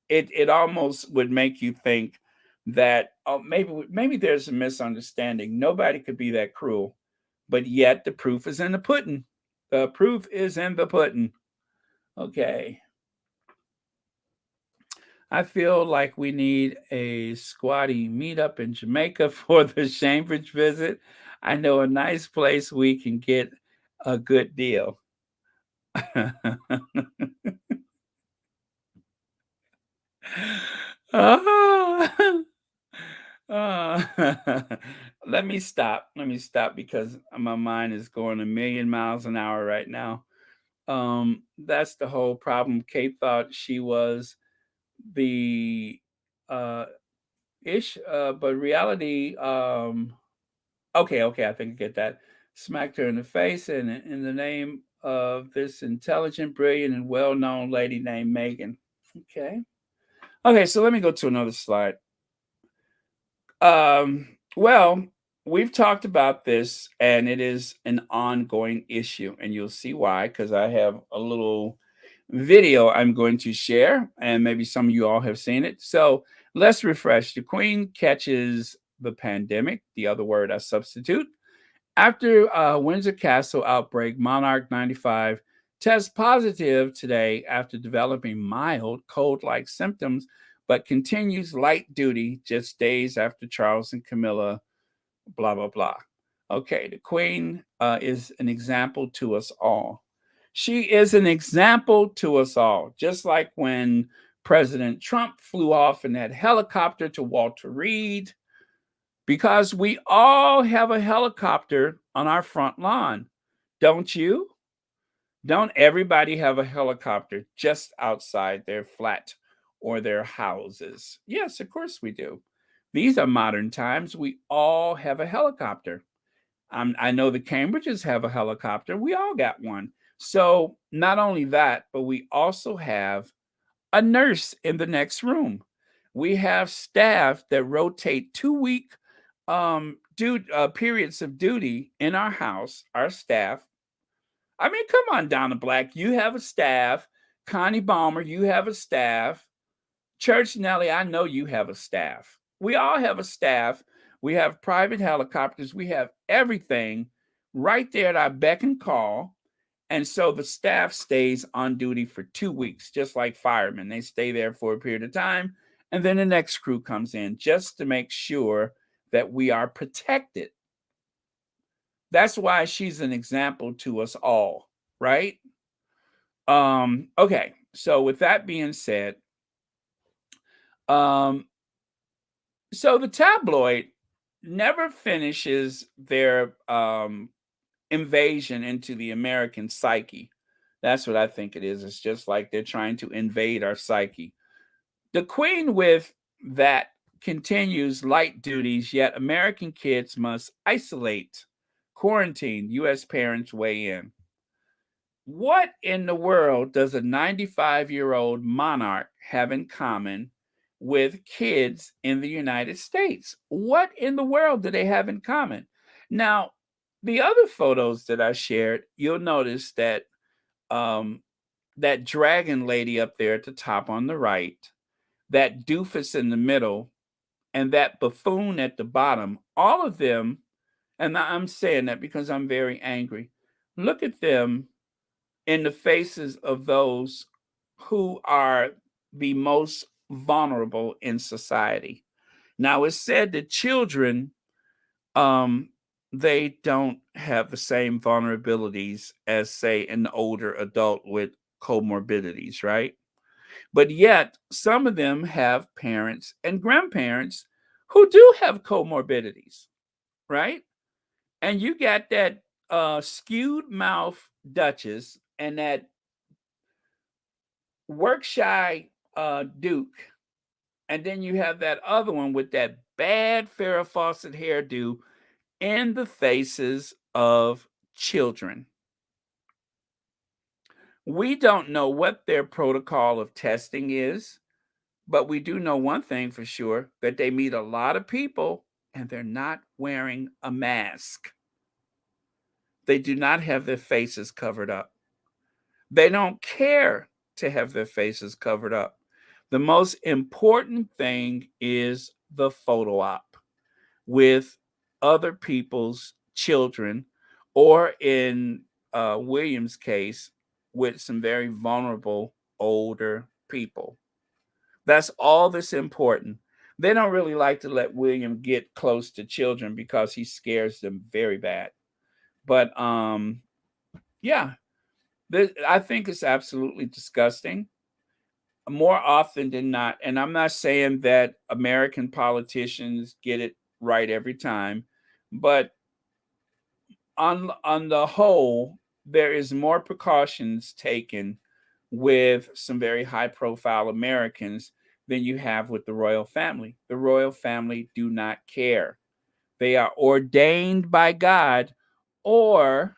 It almost would make you think that oh maybe there's a misunderstanding. Nobody could be that cruel, but yet the proof is in the pudding. The proof is in the pudding. Okay. I feel like we need a squatty meetup in Jamaica for the Cambridge visit. I know a nice place we can get a good deal. Oh. Uh, let me stop. Let me stop because my mind is going a million miles an hour right now. That's the whole problem. Kate thought she was the uh ish, but reality, okay, okay, I think I get that. Smacked her in the face and in the name of this intelligent, brilliant, and well-known lady named Meghan. Okay. Okay, so let me go to another slide. Well, we've talked about this, and it is an ongoing issue, and you'll see why, because I have a little video I'm going to share, and maybe some of you all have seen it. So let's refresh. The Queen catches the pandemic, the other word I substitute. After Windsor Castle outbreak, Monarch 95 tests positive today after developing mild cold-like symptoms, but continues light duty just days after Charles and Camilla, blah, blah, blah. Okay, the Queen is an example to us all. She is an example to us all, just like when President Trump flew off in that helicopter to Walter Reed, because we all have a helicopter on our front lawn. Don't you? Don't everybody have a helicopter just outside their flat or their houses? Yes, of course we do. These are modern times. We all have a helicopter. I know the Cambridges have a helicopter. We all got one. So, not only that, but we also have a nurse in the next room. We have staff that rotate 2 week periods of duty in our house, our staff. I mean, come on, Donna Black. You have a staff. Connie Balmer, you have a staff. Church Nelly, I know you have a staff. We all have a staff. We have private helicopters. We have everything right there at our beck and call. And so the staff stays on duty for 2 weeks, just like firemen. They stay there for a period of time, and then the next crew comes in just to make sure that we are protected. That's why she's an example to us all, right? Okay, so with that being said, so the tabloid never finishes their invasion into the American psyche. That's what I think it is. It's just like they're trying to invade our psyche. The Queen, with that, continues light duties, yet American kids must isolate, quarantine, U.S. parents weigh in. What in the world does a 95-year-old monarch have in common with kids in the United States? What in the world do they have in common? Now, the other photos that I shared, you'll notice that that dragon lady up there at the top on the right, that doofus in the middle, and that buffoon at the bottom, all of them, and I'm saying that because I'm very angry. Look at them in the faces of those who are the most vulnerable in society. Now, it's said that children, um, they don't have the same vulnerabilities as, say, an older adult with comorbidities, right? But yet, some of them have parents and grandparents who do have comorbidities, right? And you got that skewed mouth Duchess and that work shy Duke, and then you have that other one with that bad Farrah Fawcett hairdo in the faces of children. We don't know what their protocol of testing is, but we do know one thing for sure, that they meet a lot of people and they're not wearing a mask. They do not have their faces covered up. They don't care to have their faces covered up. The most important thing is the photo op with other people's children, or in William's case, with some very vulnerable older people. That's all that's important. They don't really like to let William get close to children because he scares them very bad. But yeah, I think it's absolutely disgusting. More often than not, and I'm not saying that American politicians get it right every time, but on the whole, there is more precautions taken with some very high profile Americans than you have with the royal family. The royal family do not care. They are ordained by God, or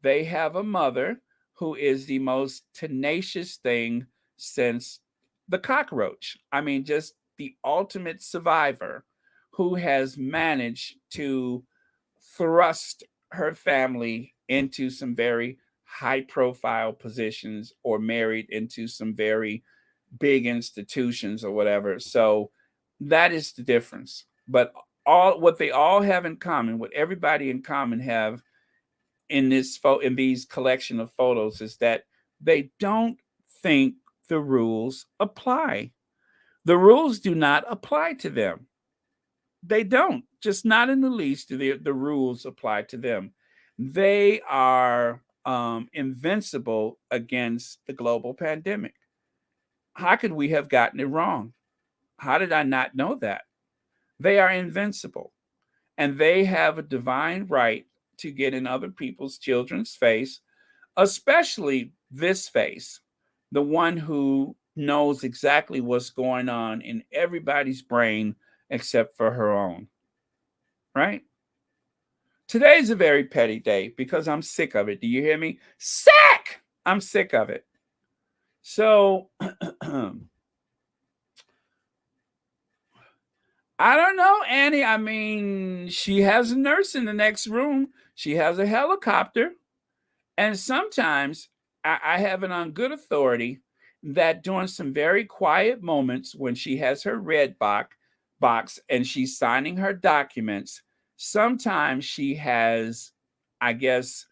they have a mother who is the most tenacious thing since the cockroach. I mean, just the ultimate survivor who has managed to thrust her family into some very high profile positions or married into some very big institutions or whatever. So that is the difference. But all what they all have in common, what everybody in common have in in these collection of photos, is that they don't think the rules apply. The rules do not apply to them. They don't, just not in the least do the rules apply to them. They are invincible against the global pandemic. How could we have gotten it wrong? How did I not know that? They are invincible, and they have a divine right to get in other people's children's face, especially this face, the one who knows exactly what's going on in everybody's brain except for her own, right? Today's a very petty day because I'm sick of it. Do you hear me? Sick! I'm sick of it. So, I don't know, Annie. I mean, she has a nurse in the next room, she has a helicopter. And sometimes I have it on good authority that during some very quiet moments when she has her box and she's signing her documents, sometimes she has, I guess,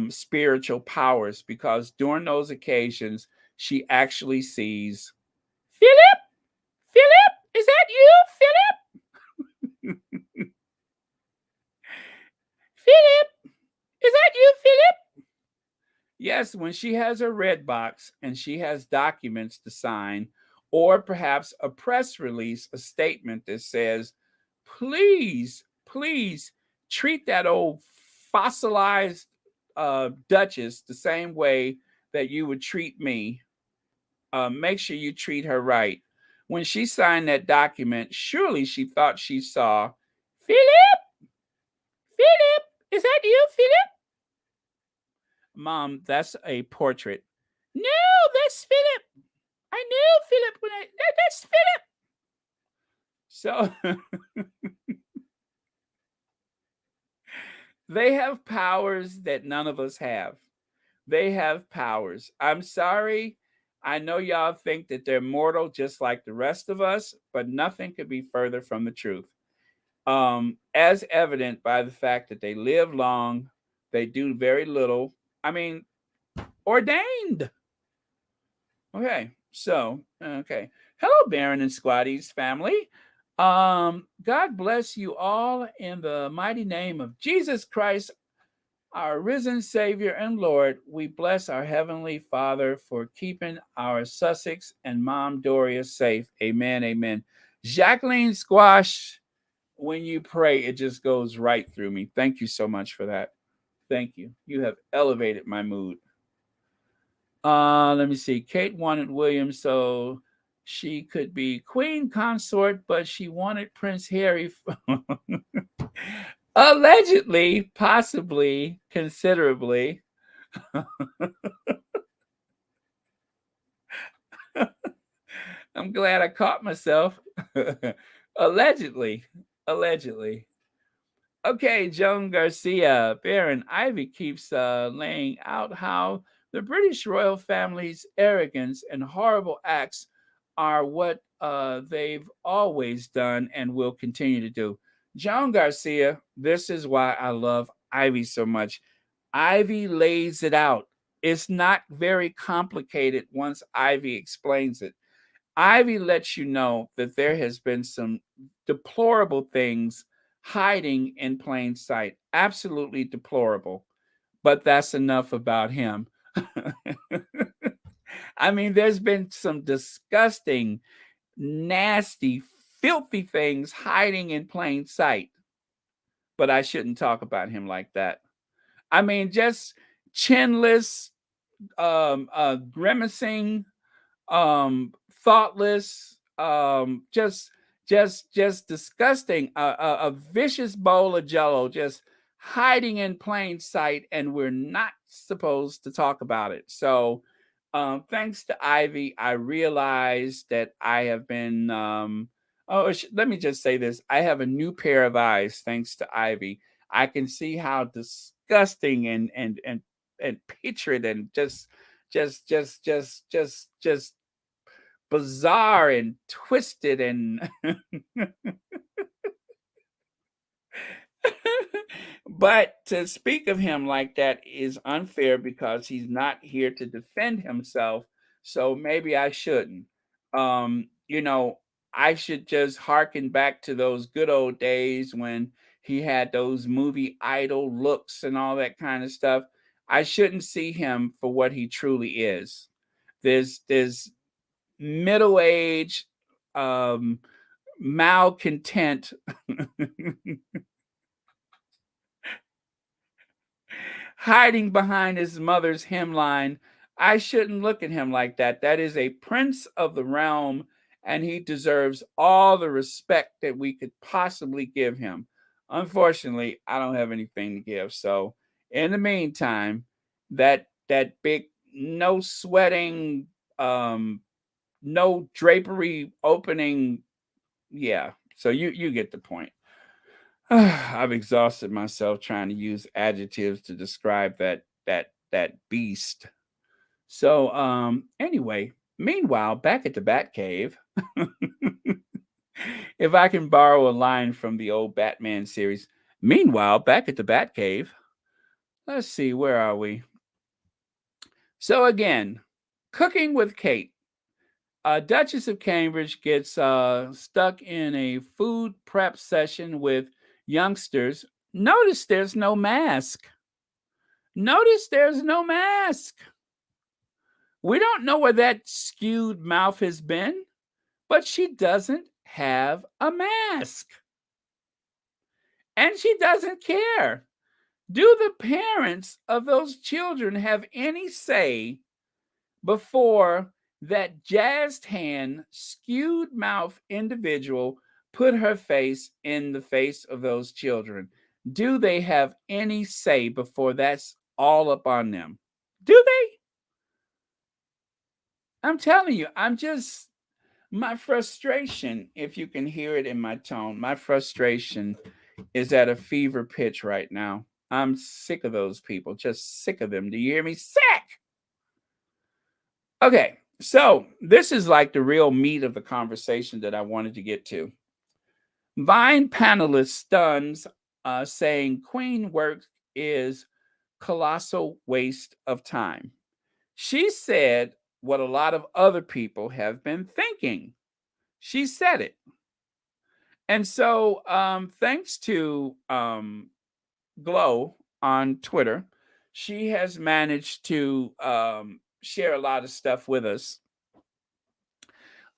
spiritual powers because during those occasions, she actually sees Philip. Philip, is that you, Philip? Philip, is that you, Philip? Yes, when she has a red box and she has documents to sign, or perhaps a press release, a statement that says, please treat that old fossilized Duchess the same way that you would treat me. Make sure you treat her right. When she signed that document, surely she thought she saw Philip. Philip, is that you, Philip? Mom, that's a portrait. No, that's Philip. I knew Philip when that's Philip. So they have powers that none of us have. They have powers. I'm sorry. I know y'all think that they're mortal just like the rest of us, but nothing could be further from the truth. As evident by the fact that they live long, they do very little. I mean, ordained. Okay. Hello, Baron and Squatty's family. God bless you all in the mighty name of Jesus Christ, our risen Savior and Lord. We bless our Heavenly Father for keeping our Sussex and Mom Doria safe. Amen. Amen. Jacqueline Squash, when you pray, it just goes right through me. Thank you so much for that. Thank you. You have elevated my mood. Let me see. Kate wanted William so she could be queen consort, but she wanted Prince Harry. Allegedly, possibly, considerably. I'm glad I caught myself. Allegedly. Allegedly. Okay, Joan Garcia. Baron Ivy keeps laying out how the British royal family's arrogance and horrible acts are what they've always done and will continue to do. Joan Garcia, this is why I love Ivy so much. Ivy lays it out. It's not very complicated once Ivy explains it. Ivy lets you know that there has been some deplorable things hiding in plain sight. Absolutely deplorable. But that's enough about him. I mean, there's been some disgusting, nasty, filthy things hiding in plain sight. But I shouldn't talk about him like that. I mean, just chinless, grimacing, thoughtless, just disgusting, a vicious bowl of jello just hiding in plain sight, and we're not supposed to talk about it. So thanks to Ivy, I realized that I have been let me just say this. I have a new pair of eyes thanks to Ivy. I can see how disgusting and putrid and just bizarre and twisted and but to speak of him like that is unfair because he's not here to defend himself. So maybe I shouldn't. You know, I should just harken back to those good old days when he had those movie idol looks and all that kind of stuff. I shouldn't see him for what he truly is. There's middle age, um, malcontent hiding behind his mother's hemline. I shouldn't look at him like that. That is a prince of the realm, and he deserves all the respect that we could possibly give him. Unfortunately, I don't have anything to give. So, in the meantime, that big no sweating, um, no drapery opening, yeah. So you get the point. I've exhausted myself trying to use adjectives to describe that beast. So anyway, meanwhile, back at the Batcave, if I can borrow a line from the old Batman series, meanwhile, back at the Batcave, let's see, where are we? So again, cooking with Kate. Duchess of Cambridge gets stuck in a food prep session with youngsters. Notice there's no mask. Notice there's no mask. We don't know where that skewed mouth has been, but she doesn't have a mask. And she doesn't care. Do the parents of those children have any say before that jazzed hand, skewed mouth individual put her face in the face of those children? Do they have any say before that's all up on them? Do they? I'm telling you, my frustration, if you can hear it in my tone, my frustration is at a fever pitch right now. I'm sick of those people, just sick of them. Do you hear me? Sick! Okay, so this is like the real meat of the conversation that I wanted to get to. Vine panelist stuns saying Queen work is colossal waste of time. She said what a lot of other people have been thinking. She said it. And so, thanks to Glow on Twitter, she has managed to share a lot of stuff with us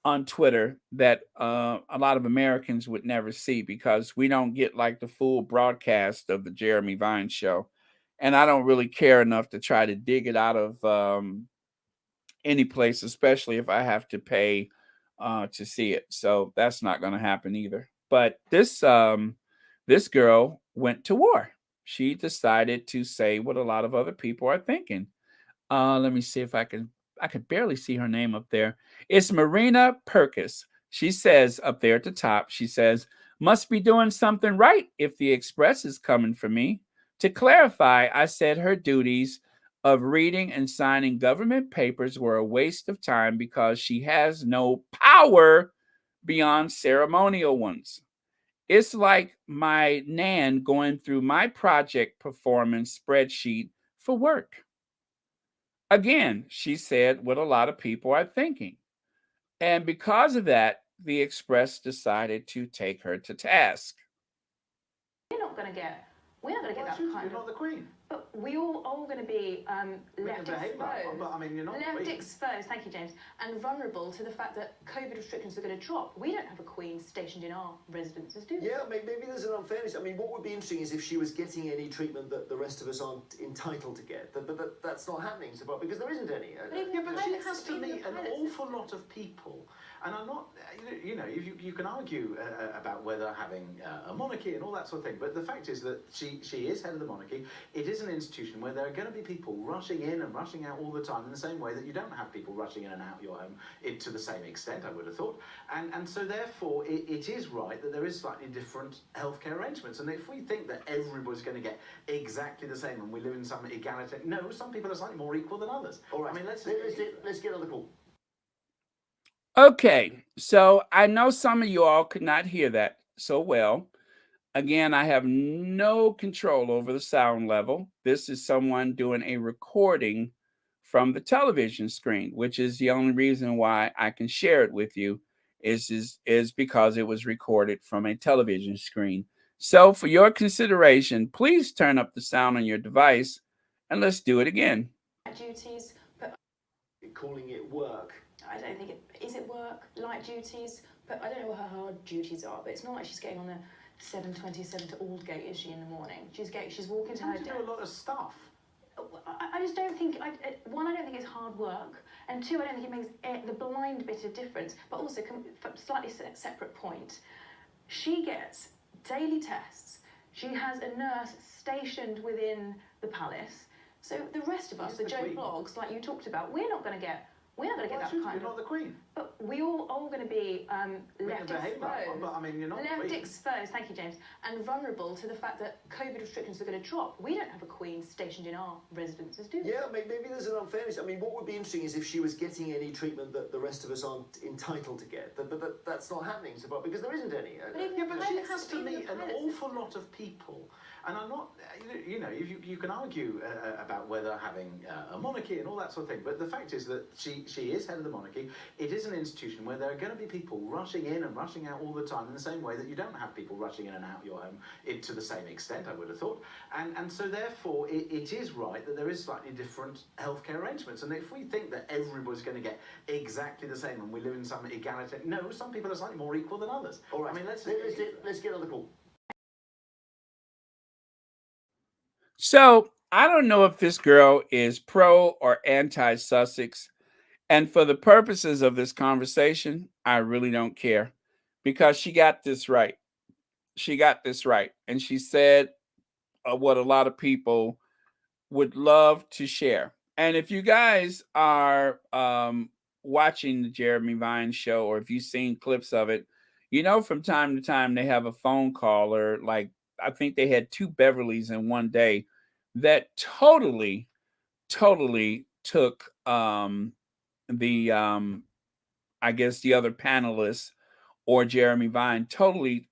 on Twitter that a lot of Americans would never see because we don't get like the full broadcast of the Jeremy Vine show. And I don't really care enough to try to dig it out of any place, especially if I have to pay to see it. So that's not going to happen either. But this girl went to war. She decided to say what a lot of other people are thinking. Let me see if I can. I could barely see her name up there. It's Marina Perkis. She says up there at the top, she says, must be doing something right if the Express is coming for me. To clarify, I said her duties of reading and signing government papers were a waste of time because she has no power beyond ceremonial ones. It's like my Nan going through my project performance spreadsheet for work. Again, she said what a lot of people are thinking. And because of that, the Express decided to take her to task. We're not going to get that kind You're not the Queen. But we all going to be left exposed. But I mean, you're not left the Queen. exposed, thank you, James, and vulnerable to the fact that COVID restrictions are going to drop. We don't have a Queen stationed in our residences, do we? Yeah, maybe there's an unfairness. I mean, what would be interesting is if she was getting any treatment that the rest of us aren't entitled to get. But that's not happening so far because there isn't any. Yeah, but she has to meet an awful lot of people. And I'm not, you can argue about whether having a monarchy and all that sort of thing, but the fact is that she is head of the monarchy. It is an institution where there are going to be people rushing in and rushing out all the time in the same way that you don't have people rushing in and out your home to the same extent, I would have thought. And so therefore, it is right that there is slightly different healthcare arrangements. And if we think that everybody's going to get exactly the same and we live in some egalitarian, no, some people are slightly more equal than others. All right, I mean, let's get on the call. Okay, so I know some of you all could not hear that so well. Again, I have no control over the sound level. This is someone doing a recording from the television screen, which is the only reason why I can share it with you is because it was recorded from a television screen. So for your consideration, please turn up the sound on your device and let's do it again. Duties, but Calling it work. I don't think is it work, light duties, but I don't know what her hard duties are, but it's not like she's getting on a 7:27 to Aldgate, is she, in the morning? She's walking to her do a lot of stuff. I just don't think, one, I don't think it's hard work, and two, I don't think it makes the blind bit of difference. But also, slightly separate point, she gets daily tests. She has a nurse stationed within the palace. So the rest of us, the Joe Blogs, like you talked about, we're not going to get that kind of... You're not the Queen. But we all going to be left exposed. But I mean, you're not left the Queen. exposed, thank you, James, and vulnerable to the fact that COVID restrictions are going to drop. We don't have a Queen stationed in our residences, do we? Yeah, maybe there's an unfairness. I mean, what would be interesting is if she was getting any treatment that the rest of us aren't entitled to get. But that's not happening so far because there isn't any. Yeah, but she has to meet an awful lot of people. And I'm not, you know, you can argue about whether having a monarchy and all that sort of thing, but the fact is that she is head of the monarchy. It is an institution where there are going to be people rushing in and rushing out all the time in the same way that you don't have people rushing in and out your home to the same extent, I would have thought. And so therefore, it is right that there is slightly different healthcare arrangements. And if we think that everybody's going to get exactly the same and we live in some egalitarian, no, some people are slightly more equal than others. All right, I mean, let's get on the call. So I don't know if this girl is pro or anti Sussex. And for the purposes of this conversation, I really don't care because she got this right. She got this right. And she said what a lot of people would love to share. And if you guys are watching the Jeremy Vine show, or if you've seen clips of it, you know, from time to time they have a phone caller. Like, I think they had 2 Beverleys in one day that totally took the I guess the other panelists or Jeremy Vine totally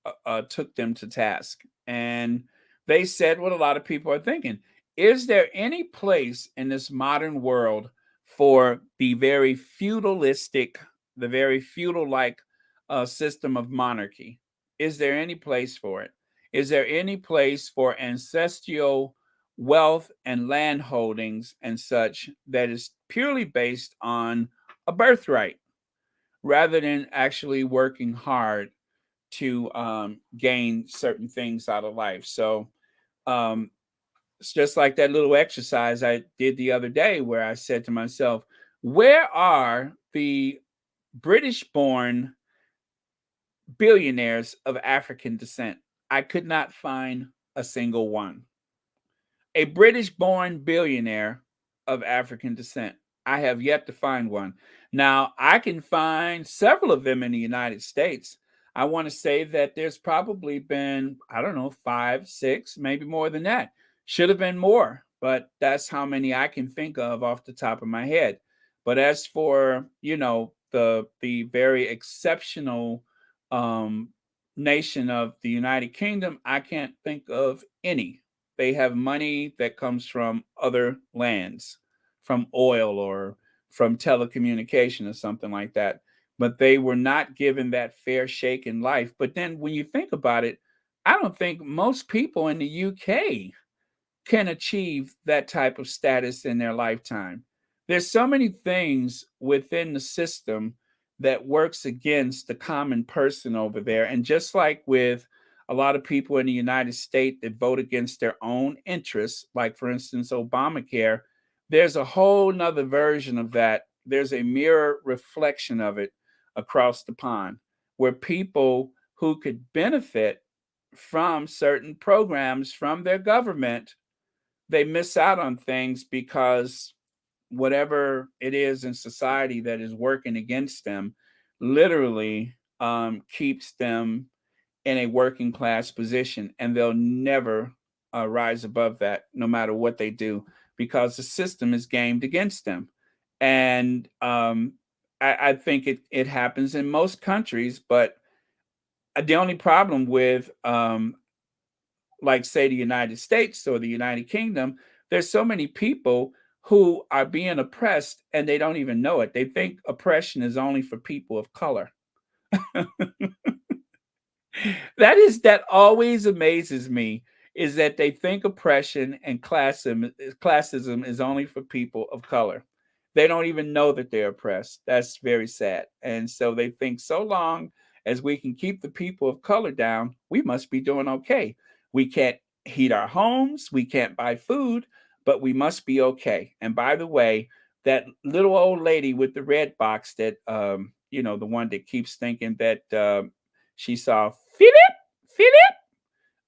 took them to task. And they said what a lot of people are thinking. Is there any place in this modern world for the very feudalistic, the very feudal-like system of monarchy? Is there any place for it? Is there any place for ancestral wealth and land holdings and such that is purely based on a birthright rather than actually working hard to gain certain things out of life? So it's just like that little exercise I did the other day where I said to myself, where are the British-born billionaires of African descent? I could not find a single one. A British-born billionaire of African descent. I have yet to find one. Now, I can find several of them in the United States. I want to say that there's probably been, I don't know, 5, 6, maybe more than that. Should have been more, but that's how many I can think of off the top of my head. But as for, you know, the very exceptional nation of the United Kingdom, I can't think of any. They have money that comes from other lands, from oil or from telecommunication or something like that. But they were not given that fair shake in life. But then when you think about it, I don't think most people in the UK can achieve that type of status in their lifetime. There's so many things within the system that works against the common person over there. And just like with a lot of people in the United States that vote against their own interests, like for instance, Obamacare, there's a whole nother version of that. There's a mirror reflection of it across the pond where people who could benefit from certain programs from their government, they miss out on things because whatever it is in society that is working against them literally keeps them in a working class position, and they'll never rise above that no matter what they do because the system is gamed against them. And I think it happens in most countries, but the only problem with like say the United States or the United Kingdom, there's so many people who are being oppressed and they don't even know it. They think oppression is only for people of color. That always amazes me, is that they think oppression and classism is only for people of color. They don't even know that they're oppressed. That's very sad. And so they think so long as we can keep the people of color down, we must be doing okay. We can't heat our homes, we can't buy food, but we must be okay. And by the way, that little old lady with the red box that, the one that keeps thinking that she saw Philip,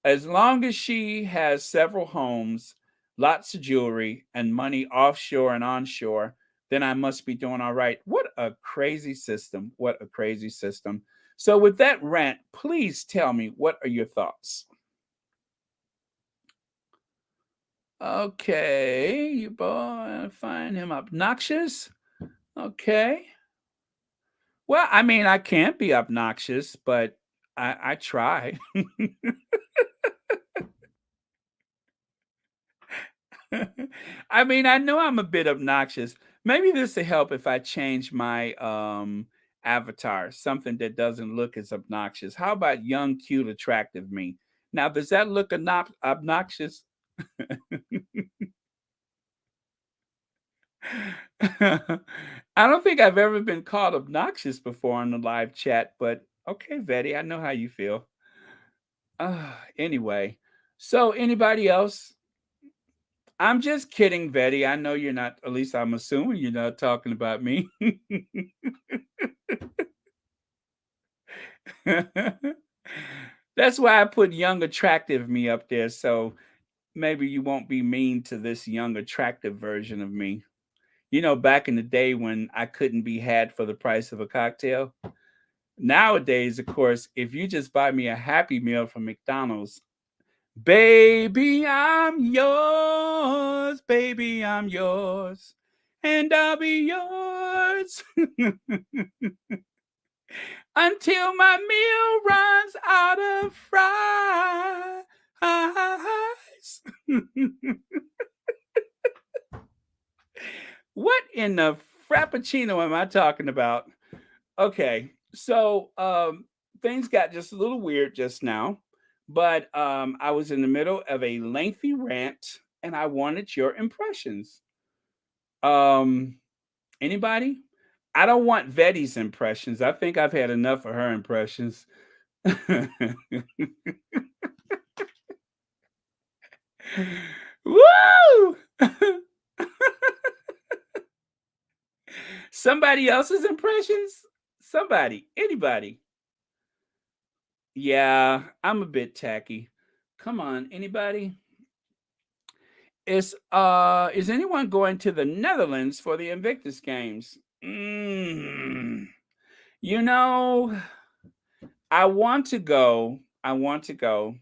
as long as she has several homes, lots of jewelry, and money offshore and onshore, then I must be doing all right. What a crazy system. What a crazy system. So, with that rant, please tell me, what are your thoughts? Okay, you boy find him obnoxious. Okay. Well, I mean, I can't be obnoxious, but I try. I mean, I know I'm a bit obnoxious. Maybe this will help if I change my avatar, something that doesn't look as obnoxious. How about young, cute, attractive me? Now, does that look obnoxious? I don't think I've ever been called obnoxious before on the live chat, but okay, Betty, I know how you feel. Anyway, so anybody else? I'm just kidding, Betty. I know you're not, at least I'm assuming you're not talking about me. That's why I put young, attractive me up there. So maybe you won't be mean to this young, attractive version of me. Back in the day when I couldn't be had for the price of a cocktail. Nowadays, of course, if you just buy me a Happy Meal from McDonald's, baby, I'm yours, baby, I'm yours, and I'll be yours until my meal runs out of fries. What in the frappuccino am I talking about? Okay, so things got just a little weird just now, but I was in the middle of a lengthy rant, and I wanted your impressions. Um, Anybody? I don't want Vetti's impressions. I think I've had enough of her impressions. Woo! Somebody else's impressions? Somebody, anybody. Yeah, I'm a bit tacky. Come on, anybody? Is anyone going to the Netherlands for the Invictus Games? You know, I want to go. I want to go,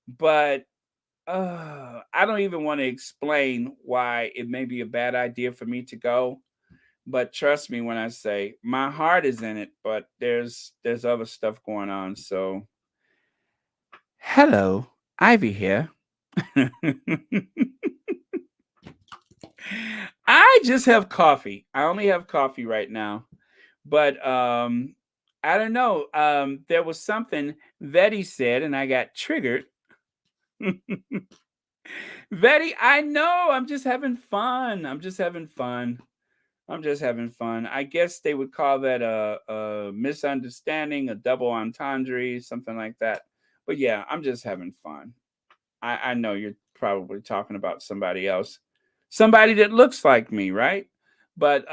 but I don't even want to explain why it may be a bad idea for me to go. But trust me when I say my heart is in it, but there's other stuff going on. So, hello, Ivy here. I just have coffee. I only have coffee right now. But I don't know. There was something Vetty said and I got triggered. Vetty, I know. I'm just having fun. I'm just having fun. I'm just having fun. I guess they would call that a misunderstanding, a double entendre, something like that. But yeah, I'm just having fun. I know you're probably talking about somebody else, somebody that looks like me, right? But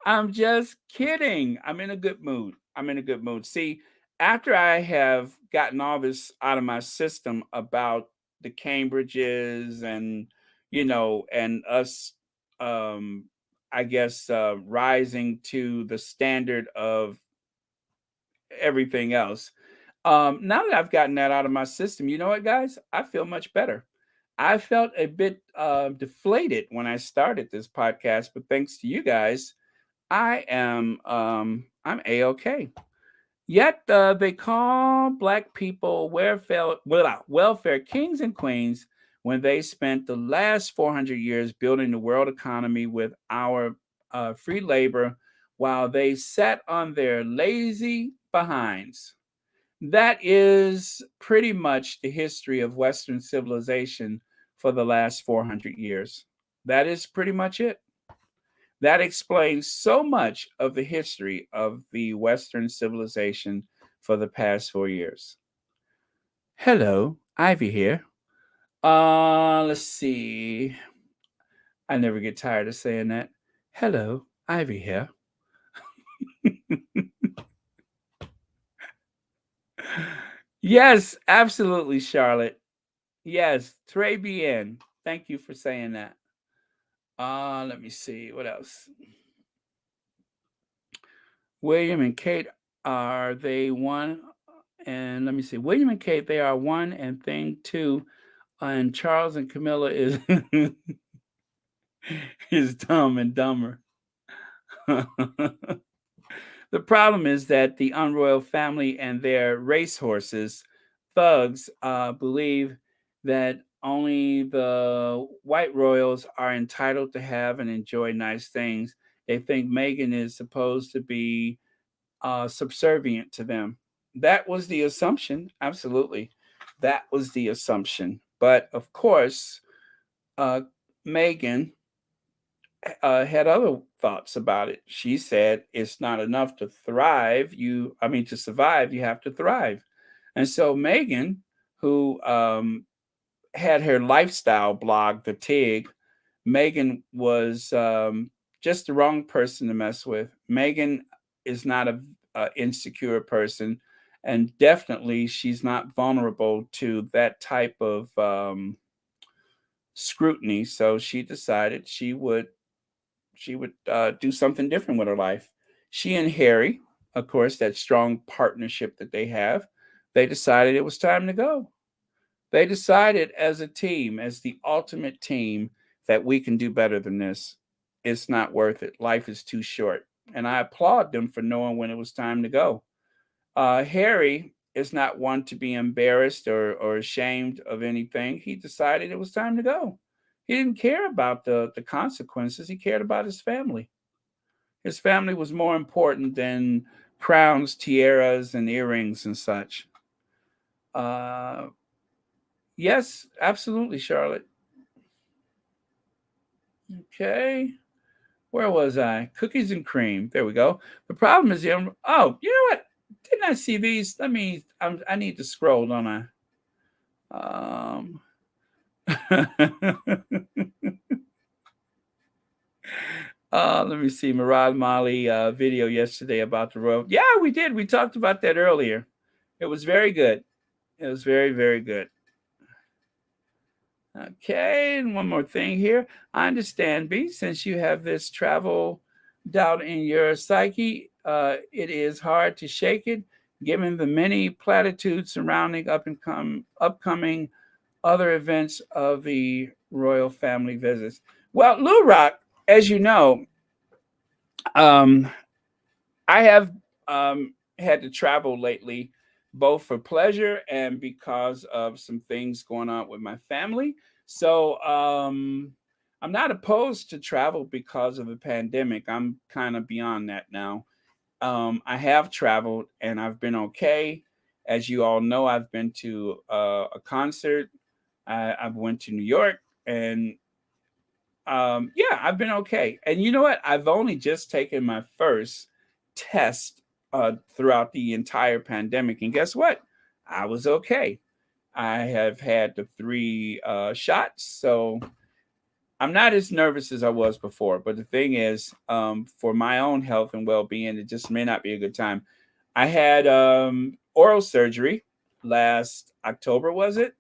I'm just kidding. I'm in a good mood. I'm in a good mood. See, after I have gotten all this out of my system about the Cambridges and and us, um, I guess, rising to the standard of everything else. Now that I've gotten that out of my system, you know what, guys? I feel much better. I felt a bit deflated when I started this podcast, but thanks to you guys, I'm a-okay. Yet they call black people welfare kings and queens when they spent the last 400 years building the world economy with our free labor while they sat on their lazy behinds. That is pretty much the history of Western civilization for the last 400 years. That is pretty much it. That explains so much of the history of the Western civilization for the past 4 years. Hello, Ivy here. Let's see. I never get tired of saying that. Hello, Ivy here. Yes, absolutely, Charlotte. Yes, très bien. Thank you for saying that. Let me see what else. William and Kate, are they one? And let me see. William and Kate, they are one, and thing two. And Charles and Camilla is is dumb and dumber. The problem is that the unroyal family and their racehorses, thugs, believe that only the white royals are entitled to have and enjoy nice things. They think Meghan is supposed to be subservient to them. That was the assumption. Absolutely. That was the assumption. But of course, uh, Meghan had other thoughts about it. She said it's not enough to thrive. To survive, you have to thrive. And so Meghan, who had her lifestyle blog, The Tig, Meghan was just the wrong person to mess with. Meghan is not a insecure person, and definitely she's not vulnerable to that type of scrutiny. So she decided she would do something different with her life. She and Harry, of course, that strong partnership that they have, they decided it was time to go. They decided as a team, as the ultimate team, that we can do better than this. It's not worth it. Life is too short. And I applaud them for knowing when it was time to go. Harry is not one to be embarrassed or ashamed of anything. He decided it was time to go. He didn't care about the consequences, he cared about his family. His family was more important than crowns, tiaras, and earrings and such. Uh, yes, absolutely, Charlotte. Okay. Where was I? Cookies and cream. There we go. The problem is, oh, you know what? Didn't I see these? I need to scroll, don't I? Um, let me see. Murad Mali video yesterday about the road. Yeah, we did. We talked about that earlier. It was very good. It was very, very good. Okay, and one more thing here. I understand, B, since you have this travel doubt in your psyche, it is hard to shake it, given the many platitudes surrounding upcoming other events of the royal family visits. Well, Lou Rock, as you know, um, I have had to travel lately, both for pleasure and because of some things going on with my family. So I'm not opposed to travel because of the pandemic. I'm kind of beyond that now. I have traveled and I've been okay. As you all know, I've been to a concert. I've went to New York, and yeah, I've been okay. And you know what? I've only just taken my first test throughout the entire pandemic, and guess what? I was okay. I have had the three shots, so I'm not as nervous as I was before. But the thing is, for my own health and well-being, it just may not be a good time. I had oral surgery last October, was it?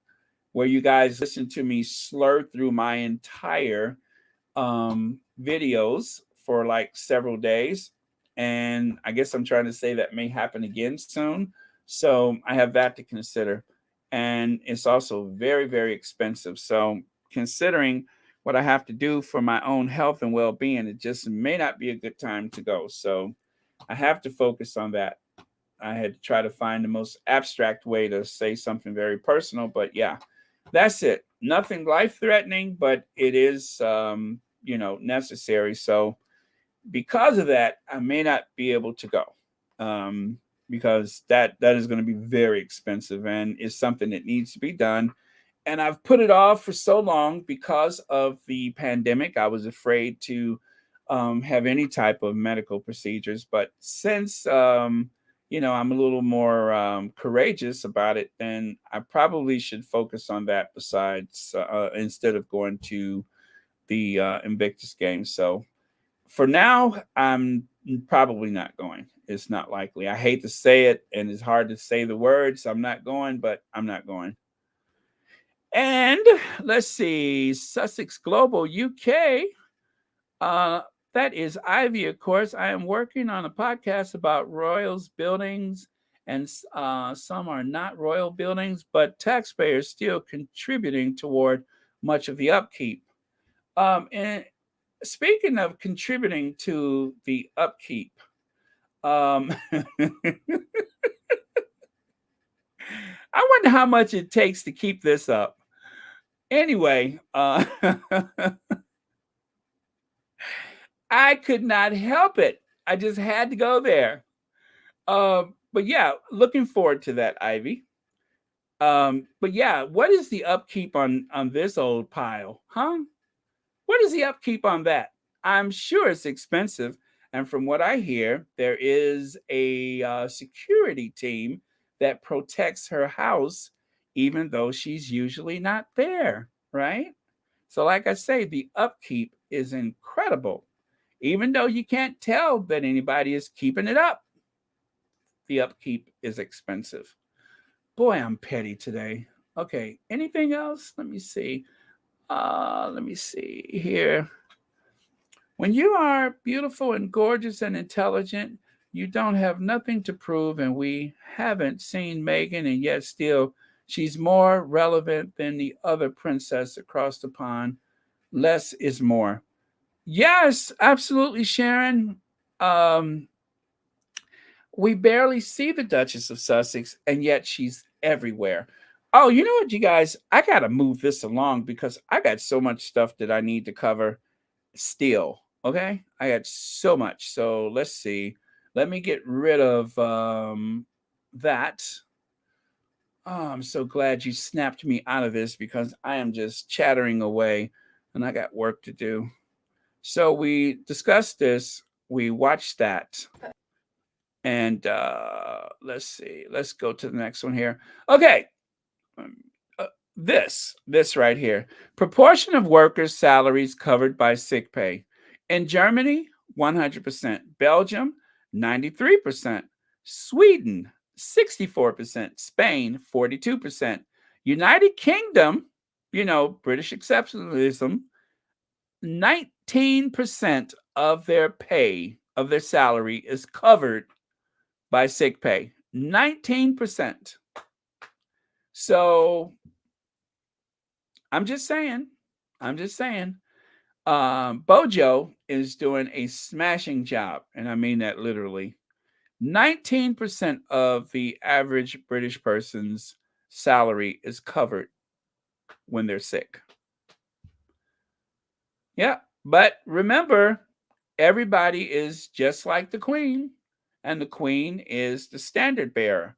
Where you guys listened to me slur through my entire videos for like several days. And I guess I'm trying to say that may happen again soon. So I have that to consider. And it's also very, very expensive. So considering what I have to do for my own health and well being, it just may not be a good time to go. So I have to focus on that. I had to try to find the most abstract way to say something very personal, but yeah, that's it. Nothing life threatening, but it is, necessary. So because of that, I may not be able to go, because that is going to be very expensive and is something that needs to be done. And I've put it off for so long because of the pandemic. I was afraid to have any type of medical procedures, but since I'm a little more courageous about it, then I probably should focus on that besides instead of going to the Invictus game. So for now, I'm probably not going. It's not likely. I hate to say it, and it's hard to say the words. I'm not going, but I'm not going. And let's see, Sussex Global UK. Uh, that is Ivy, of course. I am working on a podcast about Royals buildings, and some are not royal buildings, but taxpayers still contributing toward much of the upkeep. And speaking of contributing to the upkeep, um, I wonder how much it takes to keep this up. Anyway, I could not help it. I just had to go there. But yeah, looking forward to that, Ivy. But yeah, what is the upkeep on this old pile, huh? What is the upkeep on that? I'm sure it's expensive, and from what I hear, there is a security team that protects her house, even though she's usually not there, right? So, like I say, the upkeep is incredible, even though you can't tell that anybody is keeping it up. The upkeep is expensive. Boy, I'm petty today. Okay, anything else? Let me see here. When you are beautiful and gorgeous and intelligent, you don't have nothing to prove, and we haven't seen Meghan, and yet still she's more relevant than the other princess across the pond. Less is more. Yes, absolutely, Sharon. Um, we barely see the Duchess of Sussex, and yet she's everywhere. Oh, you know what, you guys? I got to move this along because I got so much stuff that I need to cover still. Okay. I got so much. So let's see. Let me get rid of that. Oh, I'm so glad you snapped me out of this because I am just chattering away and I got work to do. So we discussed this, we watched that, and let's see. Let's go to the next one here. Okay. Um, this right here. Proportion of workers' salaries covered by sick pay. In Germany, 100%. Belgium, 93%. Sweden, 64%. Spain, 42%. United Kingdom, British exceptionalism, 19% of their pay, of their salary, is covered by sick pay. 19%. So I'm just saying. I'm just saying. Bojo is doing a smashing job, and I mean that literally. 19% of the average British person's salary is covered when they're sick. Yeah, but remember, everybody is just like the Queen, and the Queen is the standard bearer.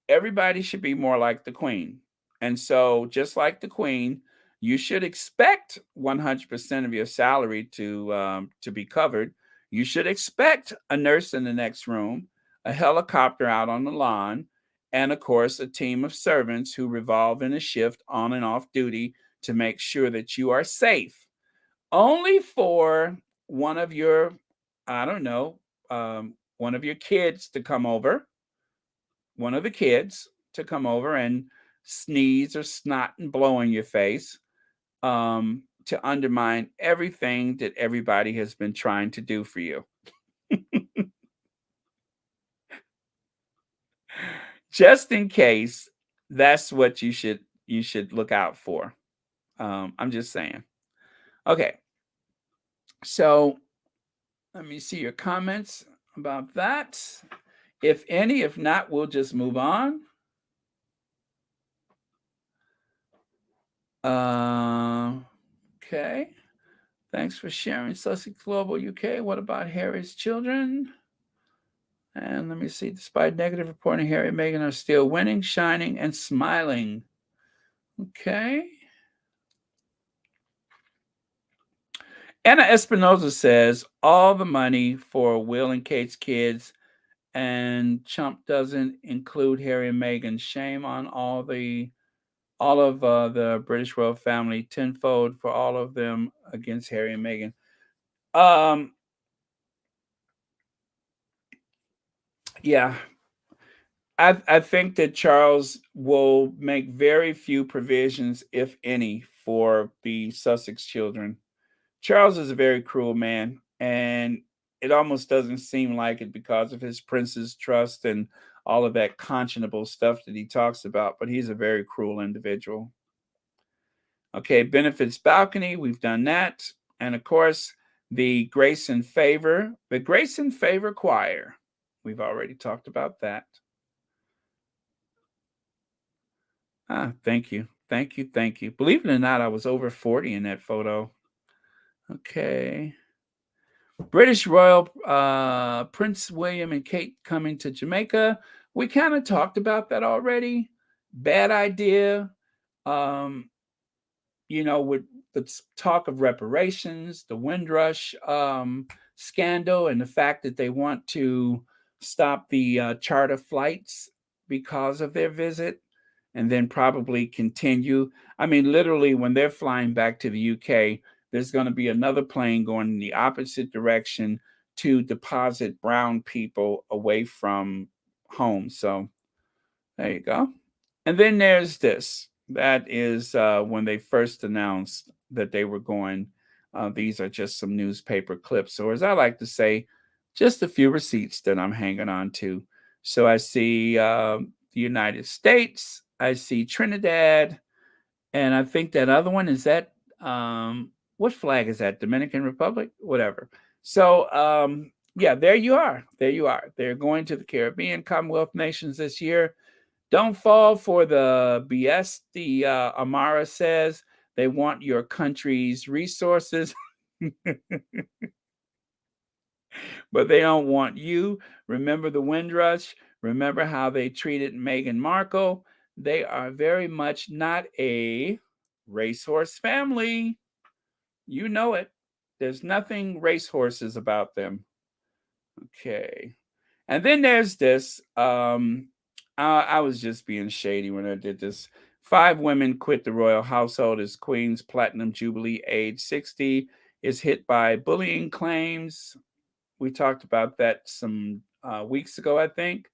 Everybody should be more like the Queen. And so, just like the Queen, you should expect 100% of your salary to be covered. You should expect a nurse in the next room, a helicopter out on the lawn, and of course, a team of servants who revolve in a shift on and off duty to make sure that you are safe. Only for one of your, I don't know, one of your kids to come over, one of the kids to come over and sneeze or snot and blow in your face, to undermine everything that everybody has been trying to do for you. Just in case, that's what you should look out for. I'm just saying. Okay, so let me see your comments about that. If any, if not, we'll just move on. Okay. Thanks for sharing, Sussex Global UK. What about Harry's children? And let me see. Despite negative reporting, Harry and Meghan are still winning, shining, and smiling. Okay. Anna Espinoza says all the money for Will and Kate's kids and Trump doesn't include Harry and Meghan. Shame on all of the British royal family, tenfold for all of them against Harry and Meghan. Yeah, I think that Charles will make very few provisions, if any, for the Sussex children. Charles is a very cruel man, and it almost doesn't seem like it because of his prince's trust and all of that conscionable stuff that he talks about, but he's a very cruel individual. Okay, benefits balcony, we've done that. And of course, the Grace and Favor choir. We've already talked about that. Thank you. Thank you. Thank you. Believe it or not, I was over 40 in that photo. Okay. British Royal Prince William and Kate coming to Jamaica. We kind of talked about that already. Bad idea. With the talk of reparations, the Windrush scandal, and the fact that they want to stop the charter flights because of their visit and then probably continue. I mean, literally, when they're flying back to the UK, there's going to be another plane going in the opposite direction to deposit brown people away from home. So there you go. And then there's this. That is when they first announced that they were going. These are just some newspaper clips, or as I like to say, just a few receipts that I'm hanging on to. So I see the United States, I see Trinidad, and I think that other one is that what flag is that? Dominican Republic, whatever. So yeah, there you are. There you are. They're going to the Caribbean Commonwealth nations this year. Don't fall for the BS. The Amara says they want your country's resources, but they don't want you. Remember the Windrush. Remember how they treated Meghan Markle. They are very much not a racehorse family. You know it. There's nothing racehorses about them. Okay. And then there's this. I was just being shady when I did this. 5 women quit the royal household as Queen's Platinum Jubilee, age 60, is hit by bullying claims. We talked about that some weeks ago, I think.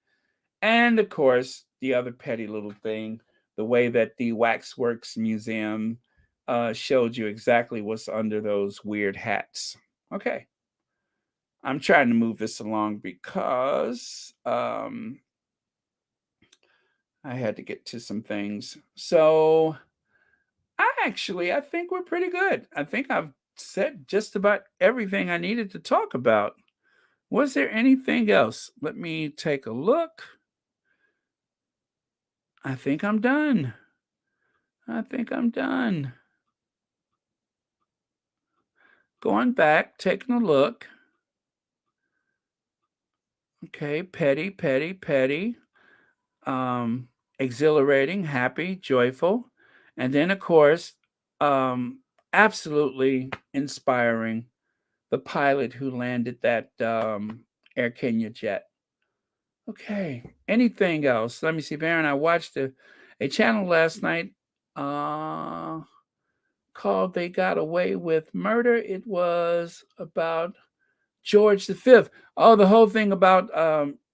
And of course, the other petty little thing, the way that the Waxworks Museum showed you exactly what's under those weird hats. Okay. I'm trying to move this along because I had to get to some things. So I think we're pretty good. I think I've said just about everything I needed to talk about. Was there anything else? Let me take a look. I think I'm done. I think I'm done. Going back, taking a look. Okay, petty, petty, petty. Exhilarating, happy, joyful. And then, of course, absolutely inspiring, the pilot who landed that Air Kenya jet. Okay, anything else? Let me see, Baron. I watched a channel last night called They Got Away with Murder. It was about George V. Oh, the whole thing about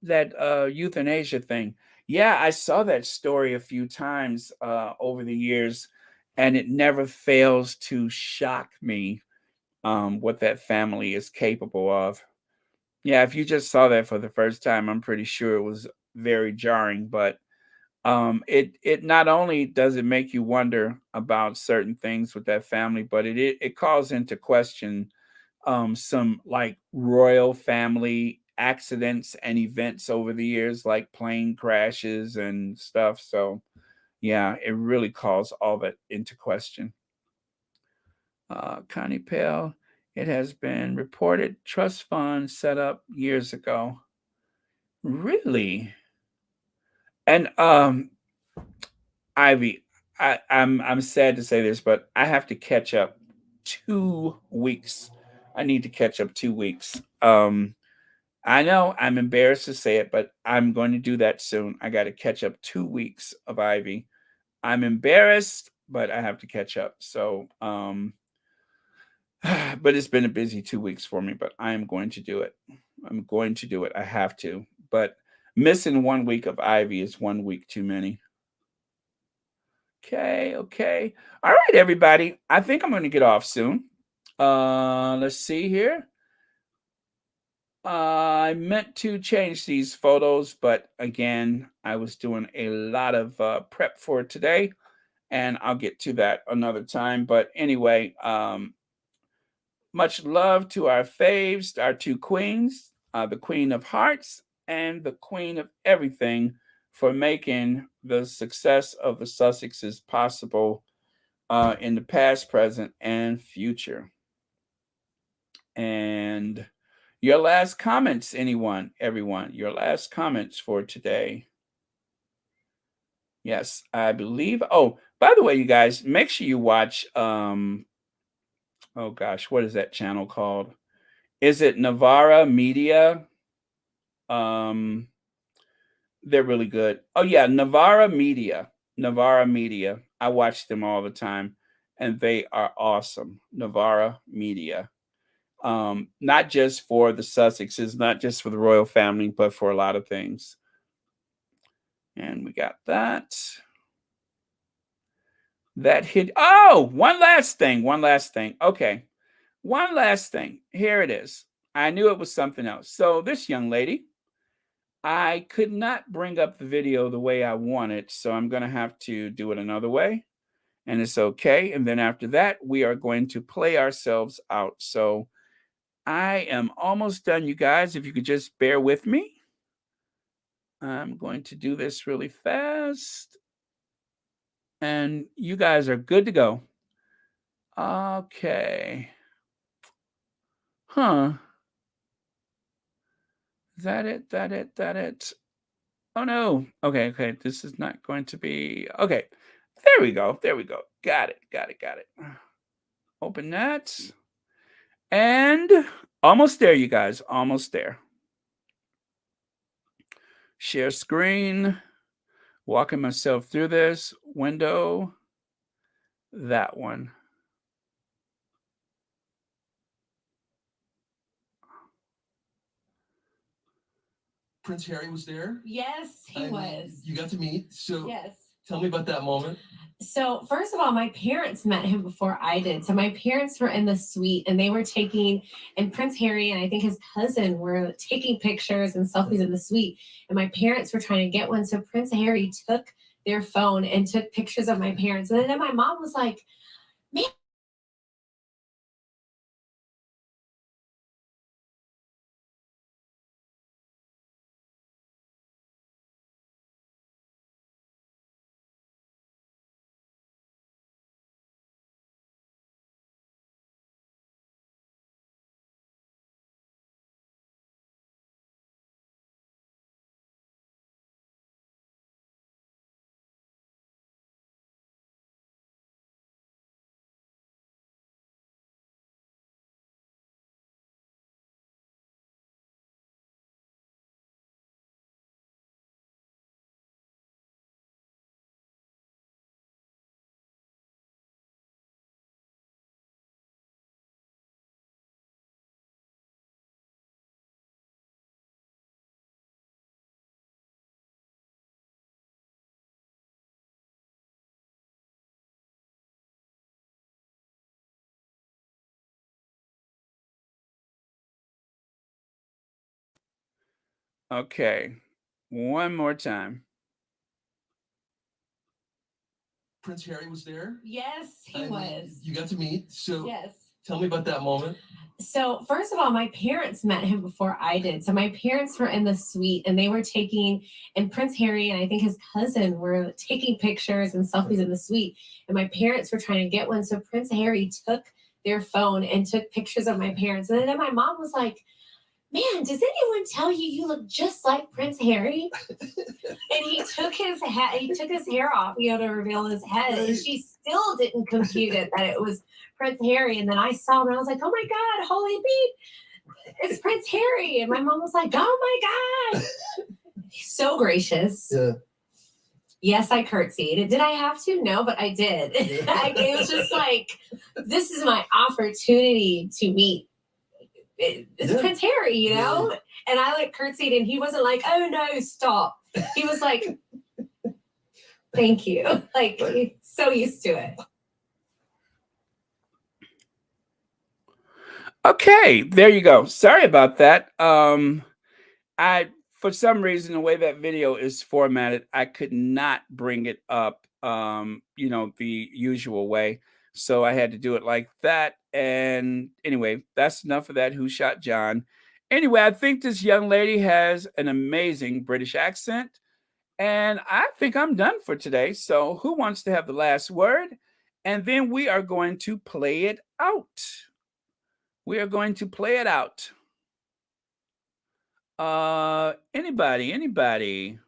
that euthanasia thing. Yeah, I saw that story a few times over the years, and it never fails to shock me what that family is capable of. Yeah, if you just saw that for the first time, I'm pretty sure it was very jarring. But it not only does it make you wonder about certain things with that family, but it calls into question some like royal family accidents and events over the years, like plane crashes and stuff. So yeah, it really calls all that into question. Connie Pale, it has been reported trust fund set up years ago. Really? And Ivy, I'm sad to say this, but I have to catch up 2 weeks. I need to catch up 2 weeks. I know I'm embarrassed to say it, but I'm going to do that soon. I got to catch up 2 weeks of Ivy. I'm embarrassed, but I have to catch up. So, but it's been a busy 2 weeks for me, but I am going to do it. I'm going to do it. I have to. But missing 1 week of Ivy is 1 week too many. Okay, okay. All right, everybody. I think I'm going to get off soon. Let's see here. I meant to change these photos, but again, I was doing a lot of prep for today, and I'll get to that another time. But anyway, much love to our faves, our two queens, the Queen of Hearts and the Queen of Everything, for making the success of the Sussexes possible in the past, present, and future. And your last comments, anyone, everyone, your last comments for today. Yes, I believe. Oh, by the way, you guys, make sure you watch oh gosh, what is that channel called? Is it Navarra Media? Um they're really good. Oh yeah, Navarra Media. Navarra Media. I watch them all the time and they are awesome. Navarra Media. Not just for the Sussexes, not just for the royal family, but for a lot of things. And we got that. That hit. Oh, one last thing. One last thing. Okay. One last thing. Here it is. I knew it was something else. So this young lady, I could not bring up the video the way I wanted, so I'm going to have to do it another way. And it's okay. And then after that, we are going to play ourselves out. So I am almost done, you guys. If you could just bear with me. I'm going to do this really fast. And you guys are good to go. Okay. Huh. That it? That it? That it? Oh no. Okay, okay. This is not going to be okay. There we go. There we go. Got it. Got it. Got it. Open that. And almost there, you guys. Almost there. Share screen. Walking myself through this window. That one. Prince Harry was there? Yes, he was. You got to meet. So Yes. tell me about that moment. So first of all, my parents met him before I did. So my parents were in the suite and they were taking, and Prince Harry and I think his cousin were taking pictures and selfies in the suite. And my parents were trying to get one. So Prince Harry took their phone and took pictures of my parents. And then my mom was like, man, Okay. One more time. Prince Harry was there? yes, he was. You got to meet. So Yes. tell me about that moment. So first of all, my parents met him before I did. So my parents were in the suite and they were taking, and Prince Harry and I think his cousin were taking pictures and selfies in the suite. And my parents were trying to get one. So Prince Harry took their phone and took pictures of my parents. And then my mom was like, man, does anyone tell you you look just like Prince Harry? And he took his hair off, to reveal his head. And she still didn't compute it that it was Prince Harry. And then I saw him and I was like, oh my God, holy beep. it's Prince Harry. And my mom was like, oh my God. He's so gracious. Yeah. Yes, I curtsied. Did I have to? No, but I did. It was just like, this is my opportunity to meet. It's Prince Harry, you know? And I like curtsied, and he wasn't like, oh no, stop. He was like, thank you. Like, he's so used to it. Okay, there you go. Sorry about that. For some reason, the way that video is formatted, I could not bring it up, the usual way. So I had to do it like that. And anyway, that's enough of that. Who Shot John? Anyway, I think this young lady has an amazing British accent. And I think I'm done for today. So who wants to have the last word? And then we are going to play it out. We are going to play it out. Anybody?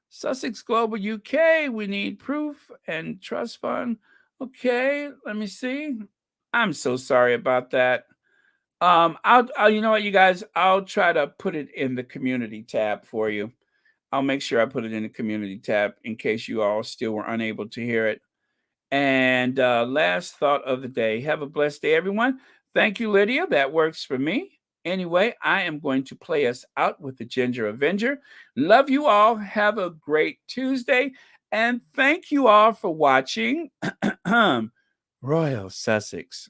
Sussex Global UK, we need proof and trust fund. Okay, let me see. I'm so sorry about that. I'll you know what, you guys, I'll try to put it in the community tab for you. I'll make sure I put it in the community tab in case you all still were unable to hear it. And last thought of the day. Have a blessed day, everyone. Thank you, Lydia. That works for me. Anyway, I am going to play us out with the Ginger Avenger. Love you all. Have a great Tuesday. And thank you all for watching Royal Sussex.